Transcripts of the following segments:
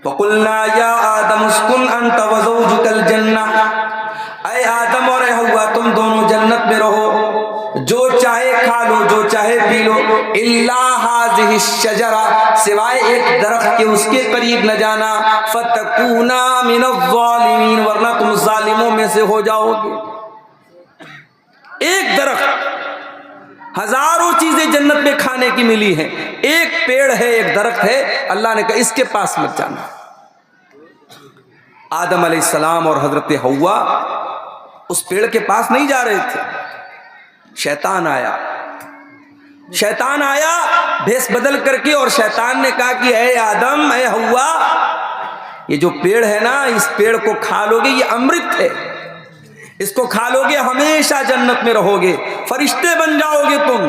فقلنا یا آدم اسکن انت وزوجک الجنہ، اے آدم اور اے حوا تم دونوں جنت میں رہو، جو چاہے کھا لو جو چاہے پی لو، الا ہذہ الشجرہ، سوائے ایک درخت کے اس کے قریب نہ جانا، فتکونا من الظالمین، ورنہ تم ظالموں میں سے ہو جاؤ گے۔ ایک درخت، ہزاروں چیزیں جنت میں کھانے کی ملی ہیں، ایک پیڑ ہے، ایک درخت ہے، اللہ نے کہا اس کے پاس مت جانا۔ آدم علیہ السلام اور حضرت حوا اس پیڑ کے پاس نہیں جا رہے تھے، شیطان آیا بھیس بدل کر کے، اور شیطان نے کہا کہ اے آدم اے حوا، یہ جو پیڑ ہے نا، اس پیڑ کو کھا لو گے، یہ امرت ہے، اس کو کھا لو گے ہمیشہ جنت میں رہو گے، فرشتے بن جاؤ گے تم۔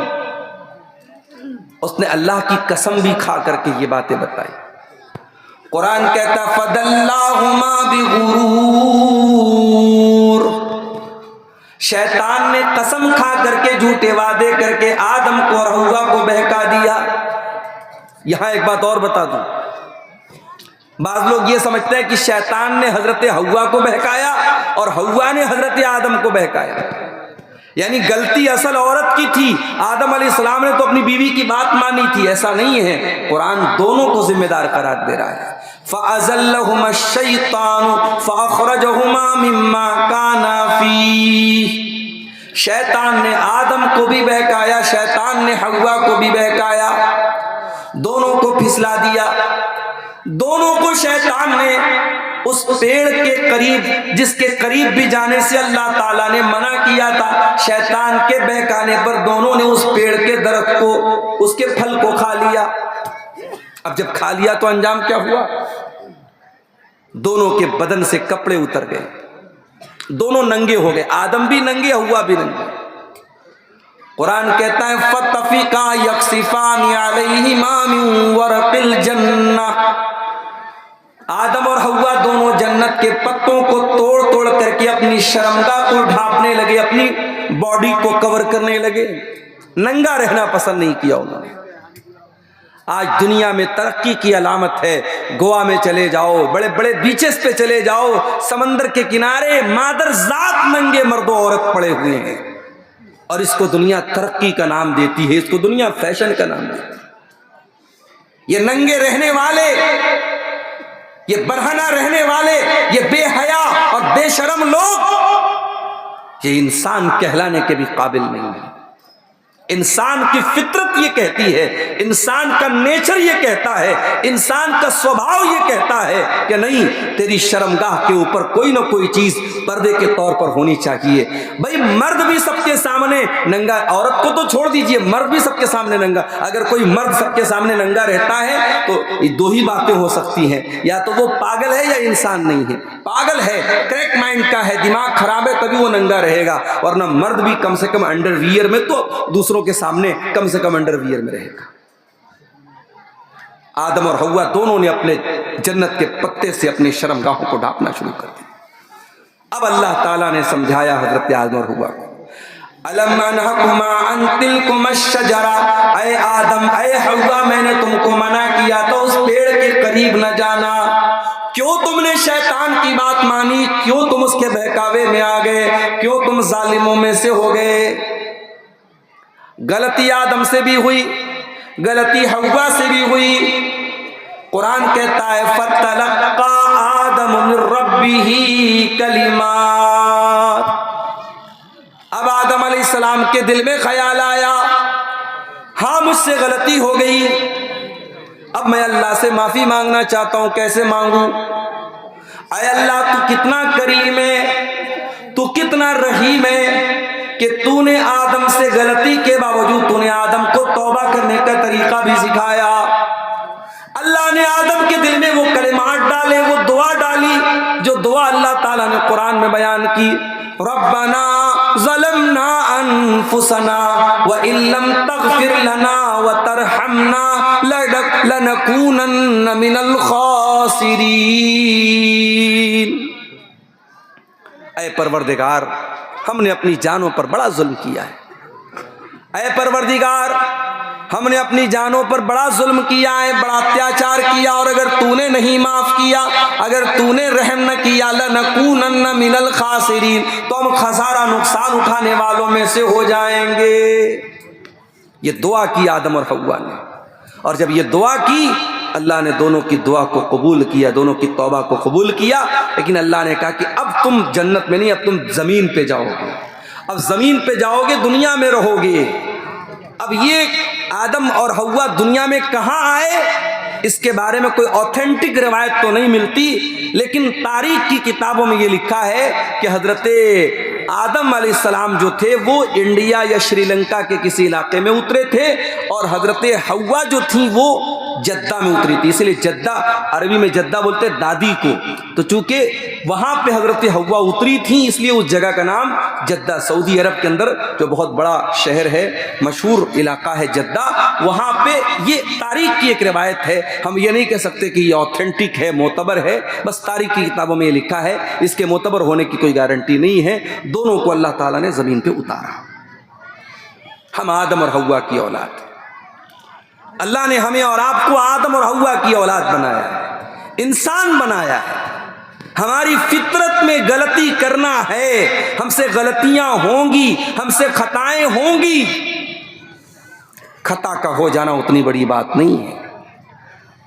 اس نے اللہ کی قسم بھی کھا کر کے یہ باتیں بتائی۔ قرآن کہتا فَدَلَّاهُمَا بِغُرُورٍ، شیطان نے قسم کھا کر کے، جھوٹے وعدے کر کے آدم کو اور حوا کو بہکا دیا۔ یہاں ایک بات اور بتا دوں، بعض لوگ یہ سمجھتے ہیں کہ شیطان نے حضرت حوا کو بہکایا اور حوا نے حضرت آدم کو بہکایا، یعنی غلطی اصل عورت کی تھی، آدم علیہ السلام نے تو اپنی بیوی کی بات مانی تھی۔ ایسا نہیں ہے، قرآن دونوں کو ذمہ دار قرار دے رہا ہے۔ فَأَزَلَّهُمَا الشَّيْطَانُ فَأَخْرَجَهُمَا مِمَّا كَانَا فِيهِ، شیطان نے آدم کو بھی بہکایا، شیطان نے حوا کو بھی بہکایا، دونوں کو پھسلا دیا۔ دونوں کو شیطان نے اس پیڑ کے قریب، جس کے قریب بھی جانے سے اللہ تعالیٰ نے منع کیا تھا، شیطان کے بہکانے پر دونوں نے اس پیڑ کے درخت کو، اس کے پھل کو کھا لیا۔ اب جب کھا لیا تو انجام کیا ہوا؟ دونوں کے بدن سے کپڑے اتر گئے، دونوں ننگے ہو گئے، آدم بھی ننگے، حوا بھی ننگے۔ قرآن کہتا ہے فَطَفِقَا يَقْصِفَانِ عَلَيْهِمَا مِن وَرَقِ الْجَنَّةِ، آدم اور حوا دونوں جنت کے پتوں کو توڑ توڑ کر کے اپنی شرمگاہ کو ڈھانپنے لگے، اپنی باڈی کو کور کرنے لگے، ننگا رہنا پسند نہیں کیا انہوں نے۔ آج دنیا میں ترقی کی علامت ہے، گوا میں چلے جاؤ، بڑے بڑے بیچز پہ چلے جاؤ، سمندر کے کنارے مادر ذات ننگے مرد و عورت پڑے ہوئے ہیں، اور اس کو دنیا ترقی کا نام دیتی ہے، اس کو دنیا فیشن کا نام دیتی ہے۔ یہ ننگے رہنے والے، یہ برہنہ رہنے والے، یہ بے حیا اور بے شرم لوگ، یہ انسان کہلانے کے بھی قابل نہیں ہیں۔ انسان کی فطرت یہ کہتی ہے، انسان کا نیچر یہ کہتا ہے، انسان کا سوبھاؤ یہ کہتا ہے کہ نہیں، تیری شرمگاہ کے اوپر کوئی نہ کوئی چیز پردے کے طور پر ہونی چاہیے۔ بھائی مرد بھی سب کے سامنے ننگا، عورت کو تو چھوڑ دیجئے، مرد بھی سب کے سامنے ننگا۔ اگر کوئی مرد سب کے سامنے ننگا رہتا ہے تو دو ہی باتیں ہو سکتی ہیں، یا تو وہ پاگل ہے یا انسان نہیں ہے۔ پاگل ہے، کریک مائنڈ کا ہے، دماغ خراب ہے، تبھی وہ ننگا رہے گا، ورنہ مرد بھی کم سے کم انڈر ویئر میں تو دوسروں کے سامنے کم سے کم انڈر ویئر میں رہے گا۔ آدم اور حوا دونوں نے اپنے جنت کے پتے سے اپنی شرمگاہوں کو ڈھانپنا شروع کر دیا۔ اب اللہ تعالیٰ نے سمجھایا حضرت آدم اور حوا کو، أَلَمْ أَنْهَكُمَا عَنْ تِلْكُمَا الشَّجَرَةِ، اے آدم اے حوا، میں نے تم کو منع کیا تھا اس پیڑ کے قریب نہ جانا، کیوں تم نے شیطان کی بات مانی؟ کیوں تم اس کے بہکاوے میں آ گئے؟ کیوں تم ظالموں میں سے ہو گئے؟ غلطی آدم سے بھی ہوئی، غلطی حوا سے بھی ہوئی۔ قرآن کہتا ہے فَتَلَقَّى آدَمُ مِن رَبِّهِ کَلِمَاتٍ، اب آدم علیہ السلام کے دل میں خیال آیا، ہاں مجھ سے غلطی ہو گئی، اب میں اللہ سے معافی مانگنا چاہتا ہوں۔ کیسے مانگوں؟ اے اللہ تو کتنا کریم ہے، تو کتنا رحیم ہے کہ تو نے آدم سے غلطی کے باوجود تو نے آدم کو توبہ کرنے کا طریقہ بھی سکھایا۔ اللہ نے آدم کے دل میں وہ کلمات ڈالے، وہ دعا ڈالی، جو دعا اللہ تعالیٰ نے قرآن میں بیان کی، ربنا ظلمنا انفسنا وان لم تغفر لنا وترحمنا لنكونن من الخاسرین۔ اے پروردگار، ہم نے اپنی جانوں پر بڑا ظلم کیا ہے، اے پروردگار ہم نے اپنی جانوں پر بڑا ظلم کیا ہے، بڑا اتیاچار کیا، اور اگر تو نے نہیں معاف کیا، اگر تو نے رحم نہ کیا، لَنَكُونَنَّ مِنَ الْخَاسِرِينَ، تو ہم خسارہ نقصان اٹھانے والوں میں سے ہو جائیں گے۔ یہ دعا کی آدم اور حوا نے، اور جب یہ دعا کی اللہ نے دونوں کی دعا کو قبول کیا، دونوں کی توبہ کو قبول کیا، لیکن اللہ نے کہا کہ اب تم جنت میں نہیں، اب تم زمین پہ جاؤ گے، اب زمین پہ جاؤ گے، دنیا میں رہو گے۔ اب یہ آدم اور حوا دنیا میں کہاں آئے، اس کے بارے میں کوئی اوتھینٹک روایت تو نہیں ملتی، لیکن تاریخ کی کتابوں میں یہ لکھا ہے کہ حضرت آدم علیہ السلام جو تھے وہ انڈیا یا شری لنکا کے کسی علاقے میں اترے تھے، اور حضرت حوا جو تھیں وہ جدہ میں اتری تھی، اس لیے جدہ، عربی میں جدہ بولتے دادی کو، تو چونکہ وہاں پہ حضرت حوا اتری تھیں اس لیے اس جگہ کا نام جدہ، سعودی عرب کے اندر جو بہت بڑا شہر ہے، مشہور علاقہ ہے جدہ، وہاں پہ یہ تاریخ کی ایک روایت ہے، ہم یہ نہیں کہہ سکتے کہ یہ اوتھینٹک ہے، معتبر ہے، بس تاریخ کی کتابوں میں یہ لکھا ہے، اس کے معتبر ہونے کی کوئی گارنٹی نہیں ہے۔ دونوں کو اللہ تعالیٰ نے زمین پہ اتارا۔ ہم آدم اور حوا کی اولاد، اللہ نے ہمیں اور آپ کو آدم اور حوا کی اولاد بنایا ہے، انسان بنایا ہے۔ ہماری فطرت میں غلطی کرنا ہے، ہم سے غلطیاں ہوں گی، ہم سے خطائیں ہوں گی۔ خطا کا ہو جانا اتنی بڑی بات نہیں ہے،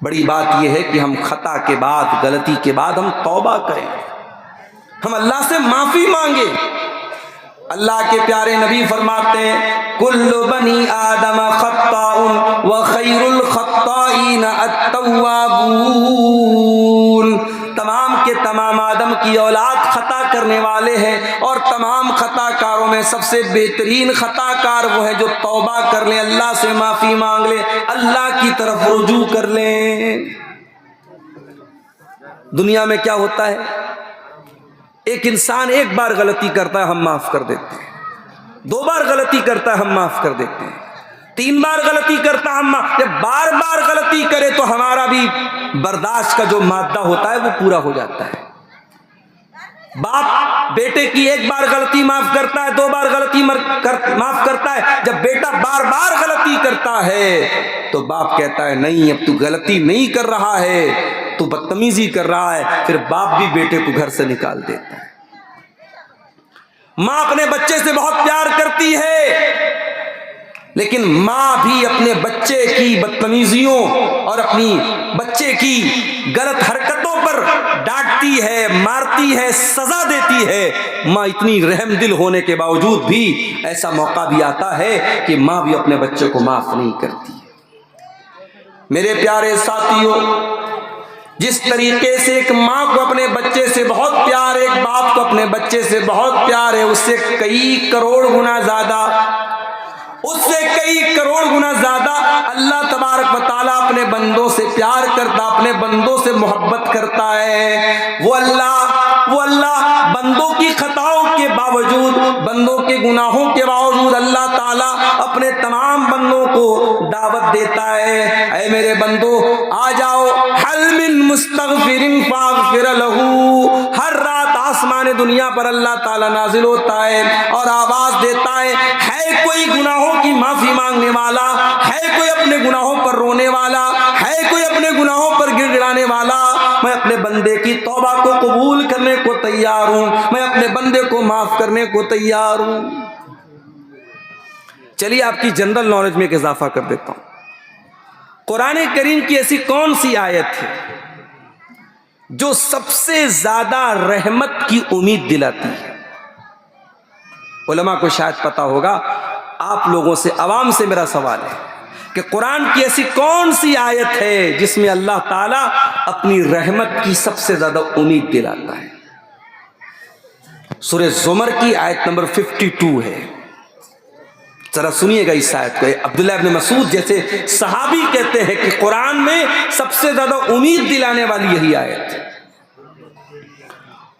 بڑی بات یہ ہے کہ ہم خطا کے بعد، غلطی کے بعد ہم توبہ کریں، ہم اللہ سے معافی مانگیں۔ اللہ کے پیارے نبی فرماتے ہیں کل بنی آدم خطاء وخیر الخطائین التوابون، تمام کے تمام آدم کی اولاد خطا کرنے والے ہیں، اور تمام خطا کاروں میں سب سے بہترین خطا کار وہ ہے جو توبہ کر لیں، اللہ سے معافی مانگ لیں، اللہ کی طرف رجوع کر لیں۔ دنیا میں کیا ہوتا ہے، ایک انسان ایک بار غلطی کرتا ہے ہم معاف کر دیتے ہیں، دو بار غلطی کرتا ہے ہم معاف کر دیتے ہیں، تین بار غلطی کرتا ہے ہم جب بار بار غلطی کرے تو ہمارا بھی برداشت کا جو مادہ ہوتا ہے وہ پورا ہو جاتا ہے۔ باپ بیٹے کی ایک بار غلطی معاف کرتا ہے، دو بار غلطی معاف کرتا ہے، جب بیٹا بار بار غلطی کرتا ہے تو باپ کہتا ہے نہیں اب تو غلطی نہیں کر رہا ہے، تو بدتمیزی کر رہا ہے، پھر باپ بھی بیٹے کو گھر سے نکال دیتا ہے۔ ماں اپنے بچے سے بہت پیار کرتی ہے، لیکن ماں بھی اپنے بچے کی بدتمیزیوں اور اپنی بچے کی غلط حرکتوں پر ڈانٹتی ہے، مارتی ہے، سزا دیتی ہے۔ ماں اتنی رحم دل ہونے کے باوجود بھی ایسا موقع بھی آتا ہے کہ ماں بھی اپنے بچے کو معاف نہیں کرتی۔ میرے پیارے ساتھیوں، جس طریقے سے ایک ماں کو اپنے بچے سے بہت پیار ہے، ایک باپ کو اپنے بچے سے بہت پیار ہے، اس سے کئی کروڑ گنا زیادہ، اس سے کئی کروڑ گنا زیادہ اللہ تبارک و تعالیٰ اپنے بندوں سے پیار کرتا، اپنے بندوں سے محبت کرتا ہے۔ وہ اللہ بندوں کی خطاؤں کے باوجود، بندوں کے گناہوں کے باوجود اللہ تعالیٰ اپنے تمام بندوں کو دعوت دیتا ہے، اے میرے بندو آ جاؤ، حل من مستغفر فاغفر لہ۔ ہر رات آسمان دنیا پر اللہ تعالیٰ نازل ہوتا ہے اور آواز دیتا ہے کوئی گناہوں کی معافی مانگنے والا، ہے کوئی اپنے گناہوں پر رونے والا، ہے کوئی اپنے گناہوں پر گر گرانے والا؟ میں اپنے بندے کی توبہ کو قبول کرنے کو تیار ہوں، میں اپنے بندے کو معاف کرنے کو تیار ہوں۔ چلیے آپ کی جنرل نالج میں ایک اضافہ کر دیتا ہوں۔ قرآن کریم کی ایسی کون سی آیت ہے جو سب سے زیادہ رحمت کی امید دلاتی ہے؟ علماء کو شاید پتا ہوگا، آپ لوگوں سے، عوام سے میرا سوال ہے کہ قرآن کی ایسی کون سی آیت ہے جس میں اللہ تعالیٰ اپنی رحمت کی سب سے زیادہ امید دلاتا ہے؟ سورہ زمر کی آیت نمبر 52 ہے، ذرا سنیے گا اس آیت کو۔ عبداللہ ابن مسعود جیسے صحابی کہتے ہیں کہ قرآن میں سب سے زیادہ امید دلانے والی یہی آیت ہے۔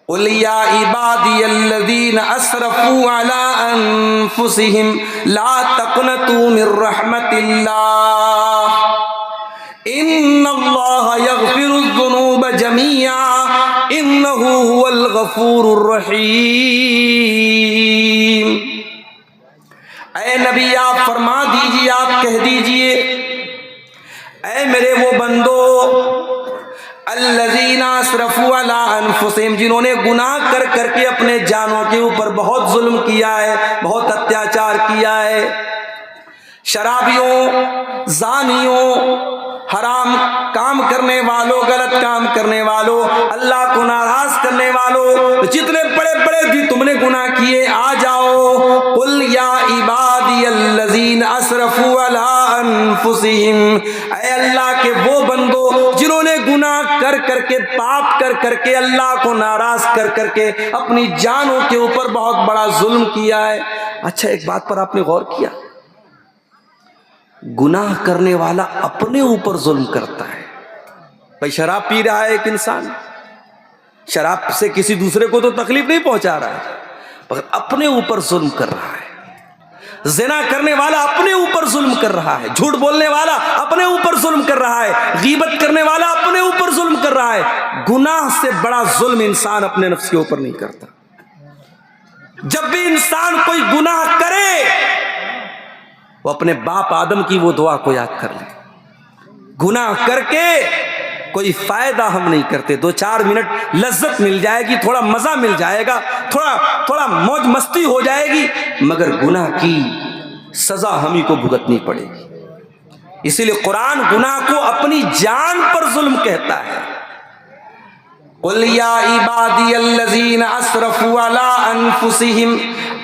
قُلْ يَا عِبَادِيَ الَّذِينَ أَسْرَفُوا عَلَىٰ أَنفُسِهِمْ لَا تَقْنَطُوا مِن رَّحْمَةِ اللَّهِ إِنَّ اللَّهَ يَغْفِرُ الذُّنُوبَ جَمِيعًا إِنَّهُ هُوَ الْغَفُورُ الرَّحِيمُ۔ اے اے نبی آپ فرما دیجئے، آپ کہہ دیجئے اے میرے وہ بندو الذین اسرفوا علی انفسہم، جنہوں نے گناہ کر کر کے اپنے جانوں کے اوپر بہت ظلم کیا ہے، بہت اتیاچار کیا ہے، شرابیوں، زانیوں، حرام کام کرنے والوں، غلط کام کرنے والوں، اللہ کو ناراض کرنے والوں، جتنے بڑے بڑے بھی تم نے گناہ کیے آ جاؤ، قل یا عبادی الذین اسرفوا علی انفسہم، اے اللہ کے وہ بندو جنہوں نے گناہ کر کر کے، پاپ کر کر کے، اللہ کو ناراض کر کر کے اپنی جانوں کے اوپر بہت بڑا ظلم کیا ہے۔ اچھا ایک بات پر آپ نے غور کیا، گناہ کرنے والا اپنے اوپر ظلم کرتا ہے۔ بھائی شراب پی رہا ہے ایک انسان، شراب سے کسی دوسرے کو تو تکلیف نہیں پہنچا رہا ہے، مگر اپنے اوپر ظلم کر رہا ہے۔ زنا کرنے والا اپنے اوپر ظلم کر رہا ہے، جھوٹ بولنے والا اپنے اوپر ظلم کر رہا ہے، غیبت کرنے والا اپنے اوپر ظلم کر رہا ہے۔ گناہ سے بڑا ظلم انسان اپنے نفس کے اوپر نہیں کرتا۔ جب بھی انسان کوئی گناہ کرے وہ اپنے باپ آدم کی وہ دعا کو یاد کر لے، گناہ کر کے کوئی فائدہ ہم نہیں کرتے، 2-4 منٹ لذت مل جائے گی، تھوڑا مزہ مل جائے گا، تھوڑا موج مستی ہو جائے گی، مگر گناہ کی سزا ہم ہی کو بھگتنی پڑے گی۔ اسی لیے قرآن گناہ کو اپنی جان پر ظلم کہتا ہے۔ قل یا عبادی الذین اسرفوا علی انفسہم،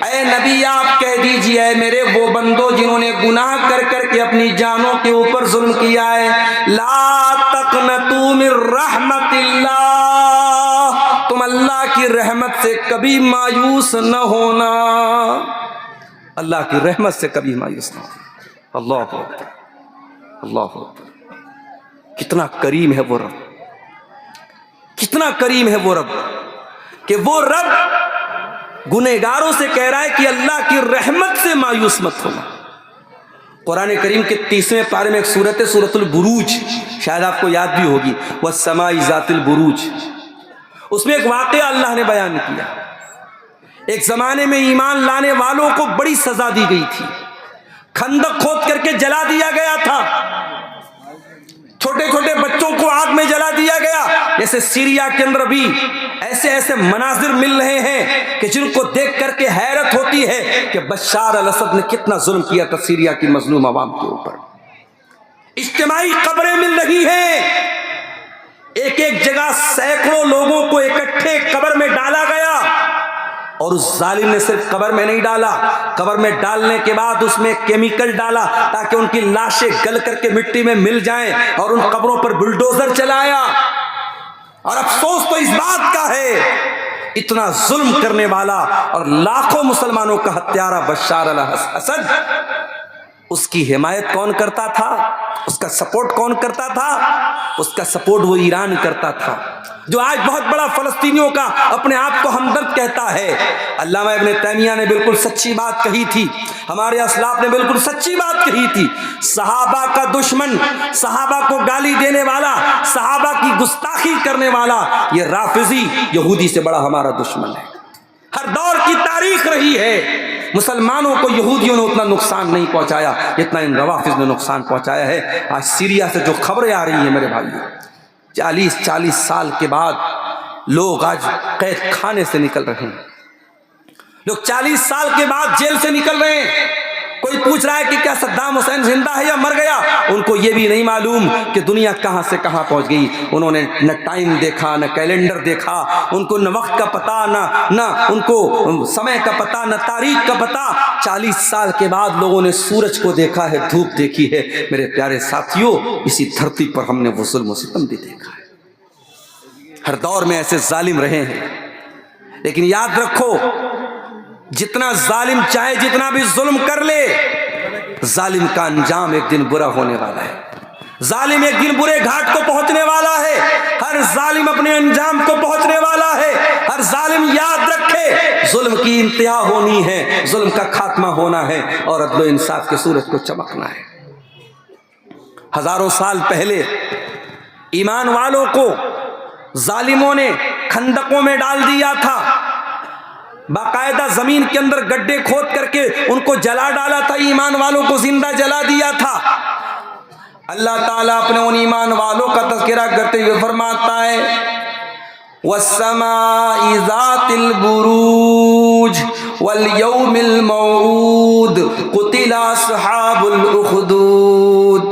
اے نبی آپ کہہ دیجئے اے میرے وہ بندو جنہوں نے گناہ کر کر کے اپنی جانوں کے اوپر ظلم کیا ہے، لا تقنطوا من رحمت اللہ، تم اللہ کی رحمت سے کبھی مایوس نہ ہونا، اللہ کی رحمت سے کبھی مایوس نہ ہونا۔ اللہ اکبر، اللہ اکبر، کتنا کریم ہے وہ رب، کتنا کریم ہے وہ رب، کہ وہ رب گنہگاروں سے کہہ رہا ہے کہ اللہ کی رحمت سے مایوس مت ہونا۔ قرآن کریم کے 30ویں پارے میں ایک سورت ہے، سورۃ البروج، شاید آپ کو یاد بھی ہوگی، والسماء ذات البروج، اس میں ایک واقعہ اللہ نے بیان کیا۔ ایک زمانے میں ایمان لانے والوں کو بڑی سزا دی گئی تھی، خندق کھود کر کے جلا دیا گیا تھا، چھوٹے چھوٹے بچوں کو آگ میں جلا دیا گیا۔ جیسے سیریا کے اندر بھی ایسے مناظر مل رہے ہیں کہ جن کو دیکھ کر کے حیرت ہوتی ہے کہ بشار الاسد نے کتنا ظلم کیا تھا سیریا کی مظلوم عوام کے اوپر۔ اجتماعی قبریں مل رہی ہیں، ایک ایک جگہ سینکڑوں لوگوں کو اکٹھے قبر میں ڈالا گیا، اور اس ظالم نے صرف قبر میں نہیں ڈالا، قبر میں ڈالنے کے بعد اس میں کیمیکل ڈالا تاکہ ان کی لاشیں گل کر کے مٹی میں مل جائیں، اور ان قبروں پر بلڈوزر چلایا۔ اور افسوس تو اس بات کا ہے، اتنا ظلم کرنے والا اور لاکھوں مسلمانوں کا ہتھیارہ بشار الاسد، اس کی حمایت کون کرتا تھا، اس کا سپورٹ کون کرتا تھا؟ اس کا سپورٹ وہ ایران کرتا تھا، جو آج بہت بڑا فلسطینیوں کا اپنے آپ کو ہمدرد کہتا ہے۔ علامہ ابن تیمیہ نے بالکل سچی بات کہی تھی، ہمارے اسلاف نے بالکل سچی بات کہی تھی، صحابہ کا دشمن، صحابہ کو گالی دینے والا، صحابہ کی گستاخی کرنے والا، یہ رافضی یہودی سے بڑا ہمارا دشمن ہے۔ ہر دور کی تاریخ رہی ہے، مسلمانوں کو یہودیوں نے اتنا نقصان نہیں پہنچایا جتنا ان روافض نے نقصان پہنچایا ہے۔ آج سیریا سے جو خبریں آ رہی ہیں میرے بھائیو، 40 سال کے بعد لوگ آج قید خانے سے نکل رہے ہیں، لوگ 40 سال کے بعد جیل سے نکل رہے ہیں۔ کوئی پوچھ رہا ہے کہ کیا صدام حسین زندہ ہے یا مر گیا، ان کو یہ بھی نہیں معلوم کہ دنیا کہاں سے کہاں پہنچ گئی۔ انہوں نے نہ ٹائم دیکھا، نہ کیلنڈر دیکھا، ان کو نہ وقت کا پتہ، نہ ان کو سمے کا پتہ، نہ تاریخ کا پتہ۔ 40 سال کے بعد لوگوں نے سورج کو دیکھا ہے، دھوپ دیکھی ہے۔ میرے پیارے ساتھیوں، اسی دھرتی پر ہم نے وہ ظلم و ستم بھی دیکھا ہے، ہر دور میں ایسے ظالم رہے ہیں، لیکن یاد رکھو جتنا ظالم چاہے جتنا بھی ظلم کر لے، ظالم کا انجام ایک دن برا ہونے والا ہے، ظالم ایک دن برے گھاٹ کو پہنچنے والا ہے، ہر ظالم اپنے انجام کو پہنچنے والا ہے۔ ہر ظالم یاد رکھے ظلم کی انتہا ہونی ہے، ظلم کا خاتمہ ہونا ہے، اور عدل و انصاف کے سورج کو چمکنا ہے۔ ہزاروں سال پہلے ایمان والوں کو ظالموں نے خندقوں میں ڈال دیا تھا، باقاعدہ زمین کے اندر گڈھے کھود کر کے ان کو جلا ڈالا تھا، ایمان والوں کو زندہ جلا دیا تھا۔ اللہ تعالیٰ اپنے ان ایمان والوں کا تذکرہ کرتے ہوئے فرماتا ہے وَالسَّمَاءِ ذَاتِ الْبُرُوجِ وَالْيَوْمِ الْمَوْعُودِ قُتِلَ أَصْحَابُ الْأُخْدُودِ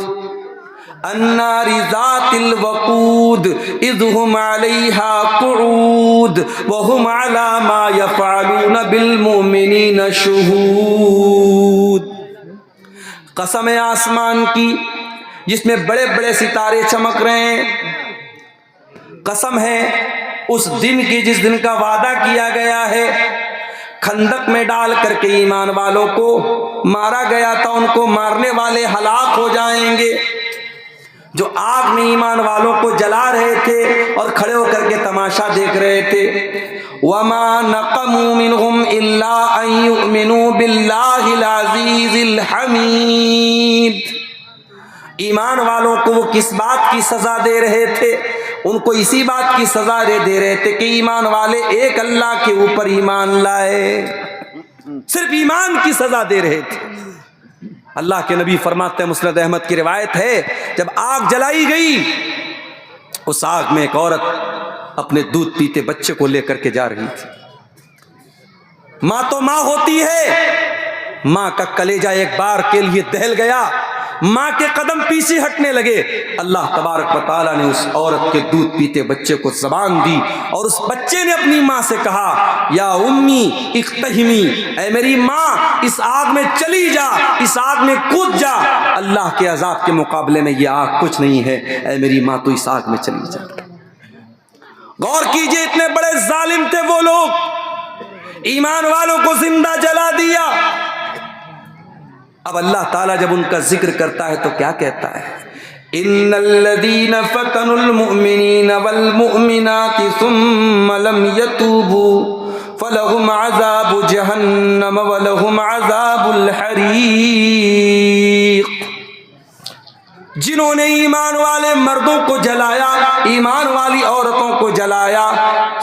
النار ذات الوقود اذ هم عليها قعود وهم على ما يفعلون بالمؤمنين شهود۔ قسم ہے آسمان کی جس میں بڑے بڑے ستارے چمک رہے ہیں، قسم ہے اس دن کی جس دن کا وعدہ کیا گیا ہے، خندق میں ڈال کر کے ایمان والوں کو مارا گیا تھا، ان کو مارنے والے ہلاک ہو جائیں گے۔ جو آگ میں ایمان والوں کو جلا رہے تھے اور کھڑے ہو کر کے تماشا دیکھ رہے تھے، وَمَا نَقَمُوا مِنْهُمْ إِلَّا أَن يُؤْمِنُوا بِاللَّهِ الْعَزِيزِ الْحَمِيدِ۔ ایمان والوں کو وہ کس بات کی سزا دے رہے تھے؟ ان کو اسی بات کی سزا دے رہے تھے کہ ایمان والے ایک اللہ کے اوپر ایمان لائے، صرف ایمان کی سزا دے رہے تھے۔ اللہ کے نبی فرماتے ہیں، مسند احمد کی روایت ہے، جب آگ جلائی گئی اس آگ میں ایک عورت اپنے دودھ پیتے بچے کو لے کر کے جا رہی تھی۔ ماں تو ماں ہوتی ہے، ماں کا کلیجہ ایک بار کے لیے دہل گیا، ماں کے قدم پیچھے ہٹنے لگے۔ اللہ تبارک و تعالیٰ نے اس عورت کے دودھ پیتے بچے کو زبان دی اور اس بچے نے اپنی ماں سے کہا یا امی اقتحمی، اے میری ماں اس آگ میں چلی جا، اس آگ میں کود جا، اللہ کے عذاب کے مقابلے میں یہ آگ کچھ نہیں ہے، اے میری ماں تو اس آگ میں چلی جا۔ غور کیجئے، اتنے بڑے ظالم تھے وہ لوگ، ایمان والوں کو زندہ جلا دیا۔ اب اللہ تعالیٰ جب ان کا ذکر کرتا ہے تو کیا کہتا ہے؟ ان الذين فتنوا المؤمنين والمؤمنات ثم لم يتوبوا فلهم عذاب جهنم ولهم عذاب الحريق۔ جنہوں نے ایمان والے مردوں کو جلایا، ایمان والی عورتوں کو جلایا،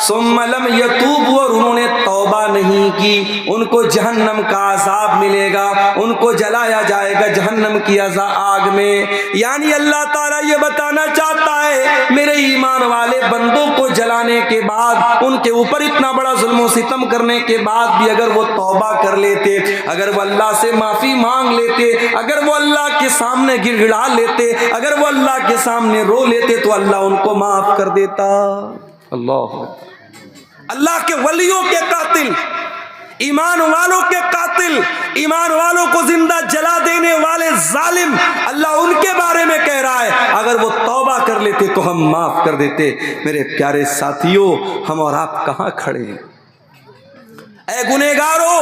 ثم لم یتوبوا، اور انہوں نے توبہ نہیں کی، ان کو جہنم کا عذاب ملے گا، ان کو جلایا جائے گا جہنم کی آگ میں۔ یعنی اللہ تعالیٰ یہ بتانا چاہتا ہے میرے ایمان والے بندوں کو جلانے کے بعد، ان کے اوپر اتنا بڑا ظلم و ستم کرنے کے بعد بھی اگر وہ توبہ کر لیتے، اگر وہ اللہ سے معافی مانگ لیتے، اگر وہ اللہ کے سامنے گڑ گڑا لیتے، اگر وہ اللہ کے سامنے رو لیتے تو اللہ ان کو معاف کر دیتا۔ اللہ کے ولیوں کے قاتل، ایمان والوں کے قاتل، ایمان والوں کو زندہ جلا دینے والے ظالم، اللہ ان کے بارے میں کہہ رہا ہے اگر وہ توبہ کر لیتے تو ہم معاف کر دیتے۔ میرے پیارے ساتھیوں، ہم اور آپ کہاں کھڑے ہیں؟ اے گنہگارو،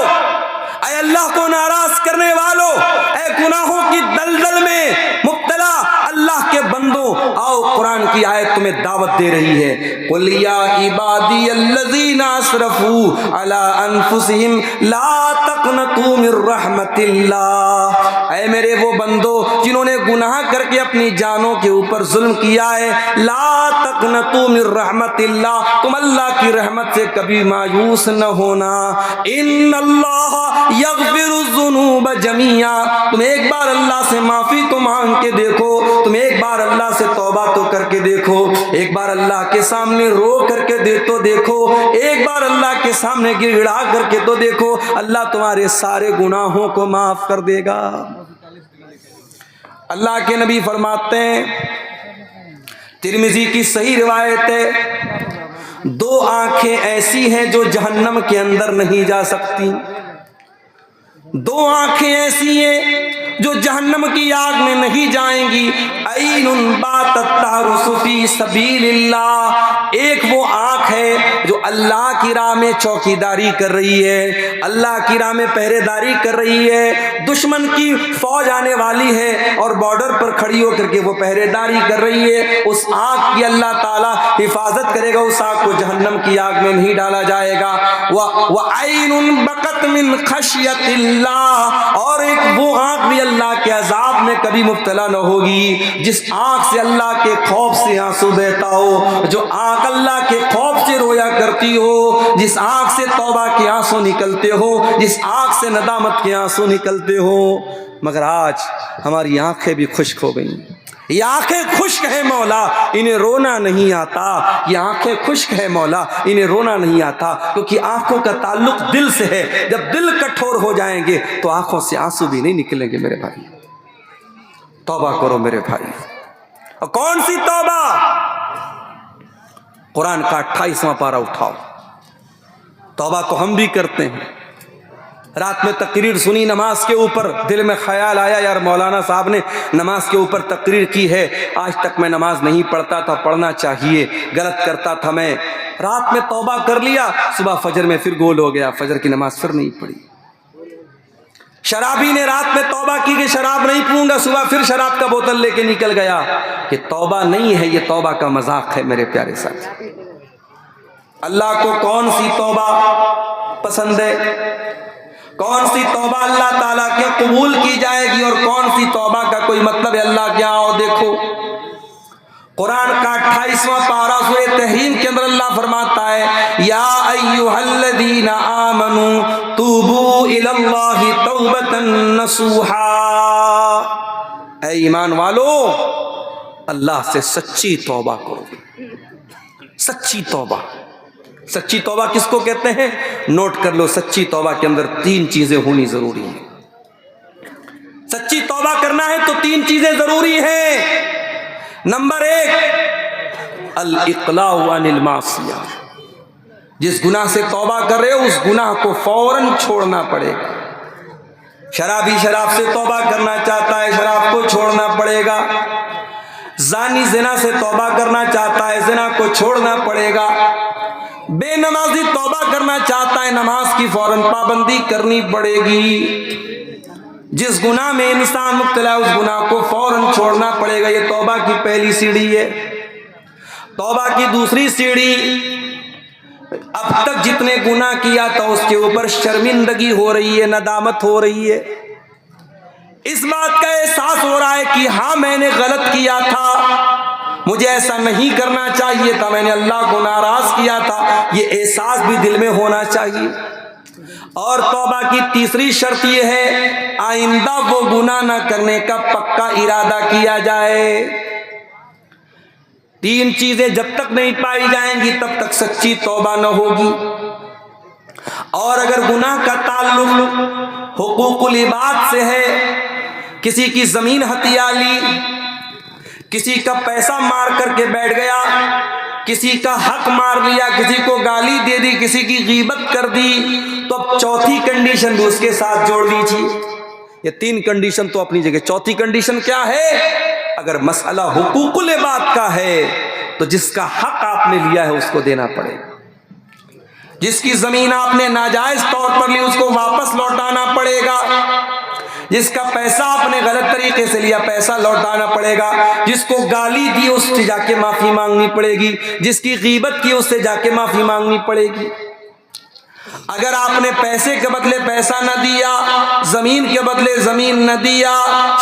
اے اللہ کو ناراض کرنے والوں، اے گناہوں کی دلدل میں مبتلا اللہ کے بندوں، آؤ قرآن کی آیت تمہیں دعوت دے رہی ہے، قُلْ يَا عِبَادِيَ الَّذِينَ أَسْرَفُوا عَلَىٰ أَنفُسِهِمْ لَا تَقْنَطُوا مِن رَحْمَةِ اللَّهِ۔ اے میرے وہ بندو جنہوں نے گناہ کر کے اپنی جانوں کے اوپر ظلم کیا ہے، لا تقنطوا من رحمت اللہ، تم اللہ کی رحمت سے کبھی مایوس نہ ہونا۔ ان اللہ یغفر الذنوب جميعا، تم ایک بار اللہ سے معافی تو مانگ کے دیکھو، تم ایک بار اللہ سے توبہ تو کر کے دیکھو، ایک بار اللہ کے سامنے رو کر کے دیکھو، ایک بار اللہ کے سامنے گڑ گڑا کر کے تو دیکھو، اللہ تمہارے سارے گناہوں کو معاف کر دے گا۔ اللہ کے نبی فرماتے ہیں، ترمذی کی صحیح روایت ہے، دو آنکھیں ایسی ہیں جو جہنم کے اندر نہیں جا سکتی، دو آنکھیں ایسی ہیں جو جہنم کی آگ میں نہیں جائیں گی۔ عین باتت تحرس فی سبیل اللہ، ایک وہ آنکھ ہے جو اللہ کی راہ میں چوکیداری کر رہی ہے، اللہ کی راہ میں پہرے داری کر رہی ہے، دشمن کی فوج آنے والی ہے اور بارڈر پر کھڑی ہو کر کے وہ پہرے داری کر رہی ہے، اس آنکھ کی اللہ تعالیٰ حفاظت کرے گا، اس آنکھ کو جہنم کی آگ میں نہیں ڈالا جائے گا۔ وَعَيْنٌ بَكَتْ مِنْ خَشْيَةِ اللَّهِ، اور ایک وہ آنکھ بھی اللہ کے عذاب میں کبھی مبتلا نہ ہوگی جس آنکھ سے اللہ کے خوف سے آنسو بہتا ہو، جو آنکھ اللہ کے خوف سے رویا رویا کرتی ہو، جس آنکھ سے توبہ کے آنسو نکلتے ہو، جس آنکھ سے ندامت کے آنسو نکلتے ہو، مگر آج ہماری آنکھیں بھی خشک ہو گئیں۔ یہ آنکھیں خشک ہے مولا، انہیں رونا نہیں آتا۔ یہ آنکھیں خشک ہے مولا، انہیں رونا نہیں آتا، کیونکہ آنکھوں کا تعلق دل سے ہے۔ جب دل کٹھور ہو جائیں گے تو آنکھوں سے آنسو بھی نہیں نکلیں گے۔ میرے بھائی توبہ کرو میرے بھائی۔ اور کون سی توبہ؟ قرآن کا 28واں پارہ اٹھاؤ۔ توبہ تو ہم بھی کرتے ہیں۔ رات میں تقریر سنی نماز کے اوپر، دل میں خیال آیا یار مولانا صاحب نے نماز کے اوپر تقریر کی ہے، آج تک میں نماز نہیں پڑھتا تھا، پڑھنا چاہیے، غلط کرتا تھا میں، رات میں توبہ کر لیا، صبح فجر میں پھر گول ہو گیا، فجر کی نماز پھر نہیں پڑھی۔ شرابی نے رات میں توبہ کی کہ شراب نہیں پیوں گا، صبح پھر شراب کا بوتل لے کے نکل گیا۔ یہ توبہ نہیں ہے، یہ توبہ کا مذاق ہے میرے پیارے ساتھی۔ اللہ کو کون سی توبہ پسند ہے؟ کون سی توبہ اللہ تعالیٰ کے قبول کی جائے گی اور کون سی توبہ کا کوئی مطلب ہے؟ اللہ کیا آؤ دیکھو قرآن کا 28واں پارہ سورہ تحریم کے اندر اللہ فرماتا ہے یا ایھا الذین آمنوا توبوا الی اللہ توبۃ نصوحا، اے ایمان والو اللہ سے سچی توبہ کرو۔ سچی توبہ، سچی توبہ کس کو کہتے ہیں؟ نوٹ کر لو، سچی توبہ کے اندر 3 چیزیں ہونی ضروری ہیں۔ سچی توبہ کرنا ہے تو 3 چیزیں ضروری ہیں۔ نمبر 1 الاقلاع عن المعصیہ، جس گناہ سے توبہ کر رہے ہو اس گناہ کو فوراً چھوڑنا پڑے گا۔ شرابی شراب سے توبہ کرنا چاہتا ہے، شراب کو چھوڑنا پڑے گا۔ زانی زنا سے توبہ کرنا چاہتا ہے، زنا کو چھوڑنا پڑے گا۔ بے نمازی توبہ کرنا چاہتا ہے، نماز کی فوراً پابندی کرنی پڑے گی۔ جس گناہ میں انسان مبتلا ہے اس گناہ کو فوراً چھوڑنا پڑے گا۔ یہ توبہ کی پہلی سیڑھی ہے۔ توبہ کی دوسری سیڑھی، اب تک جتنے گناہ کیا تھا اس کے اوپر شرمندگی ہو رہی ہے، ندامت ہو رہی ہے، اس بات کا احساس ہو رہا ہے کہ ہاں میں نے غلط کیا تھا، مجھے ایسا نہیں کرنا چاہیے تھا، میں نے اللہ کو ناراض کیا تھا، یہ احساس بھی دل میں ہونا چاہیے۔ اور توبہ کی تیسری شرط یہ ہے آئندہ وہ گناہ نہ کرنے کا پکا ارادہ کیا جائے۔ 3 چیزیں جب تک نہیں پائی جائیں گی تب تک سچی توبہ نہ ہوگی۔ اور اگر گناہ کا تعلق حقوق العباد سے ہے، کسی کی زمین ہتھیا لی، کسی کا پیسہ مار کر کے بیٹھ گیا، کسی کا حق مار لیا، کسی کو گالی دے دی، کسی کی غیبت کر دی، تو اب چوتھی کنڈیشن بھی اس کے ساتھ جوڑ لیجیے۔ یہ 3 کنڈیشن تو اپنی جگہ، چوتھی کنڈیشن کیا ہے؟ اگر مسئلہ حقوق العباد کا ہے تو جس کا حق آپ نے لیا ہے اس کو دینا پڑے گا۔ جس کی زمین آپ نے ناجائز طور پر لی اس کو واپس لوٹانا پڑے گا۔ جس کا پیسہ آپ نے غلط طریقے سے لیا پیسہ لوٹانا پڑے گا۔ جس کو گالی دی اس سے جا کے معافی مانگنی پڑے گی۔ جس کی غیبت کی اس سے جا کے معافی مانگنی پڑے گی۔ اگر آپ نے پیسے کے بدلے پیسہ نہ دیا، زمین کے بدلے زمین نہ دیا،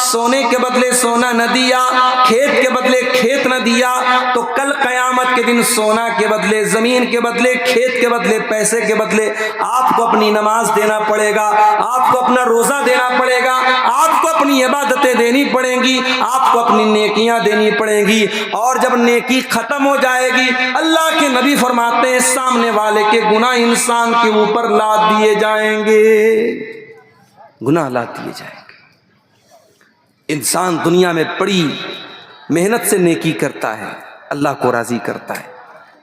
سونے کے بدلے سونا نہ دیا، کھیت کے بدلے کھیت نہ دیا، تو کل قیامت کے دن سونا کے بدلے زمین کے بدلے کھیت کے بدلے پیسے کے بدلے آپ کو اپنی نماز دینا پڑے گا، آپ کو اپنا روزہ دینا پڑے گا، آپ کو اپنی عبادتیں دینی پڑیں گی، آپ کو اپنی نیکیاں دینی پڑیں گی۔ اور جب نیکی ختم ہو جائے گی اللہ کے نبی فرماتے ہیں سامنے والے کے گناہ انسان کے اوپر لاد دیے جائیں گے، گناہ لاد دیے جائیں گے۔ انسان دنیا میں بڑی محنت سے نیکی کرتا ہے، اللہ کو راضی کرتا ہے۔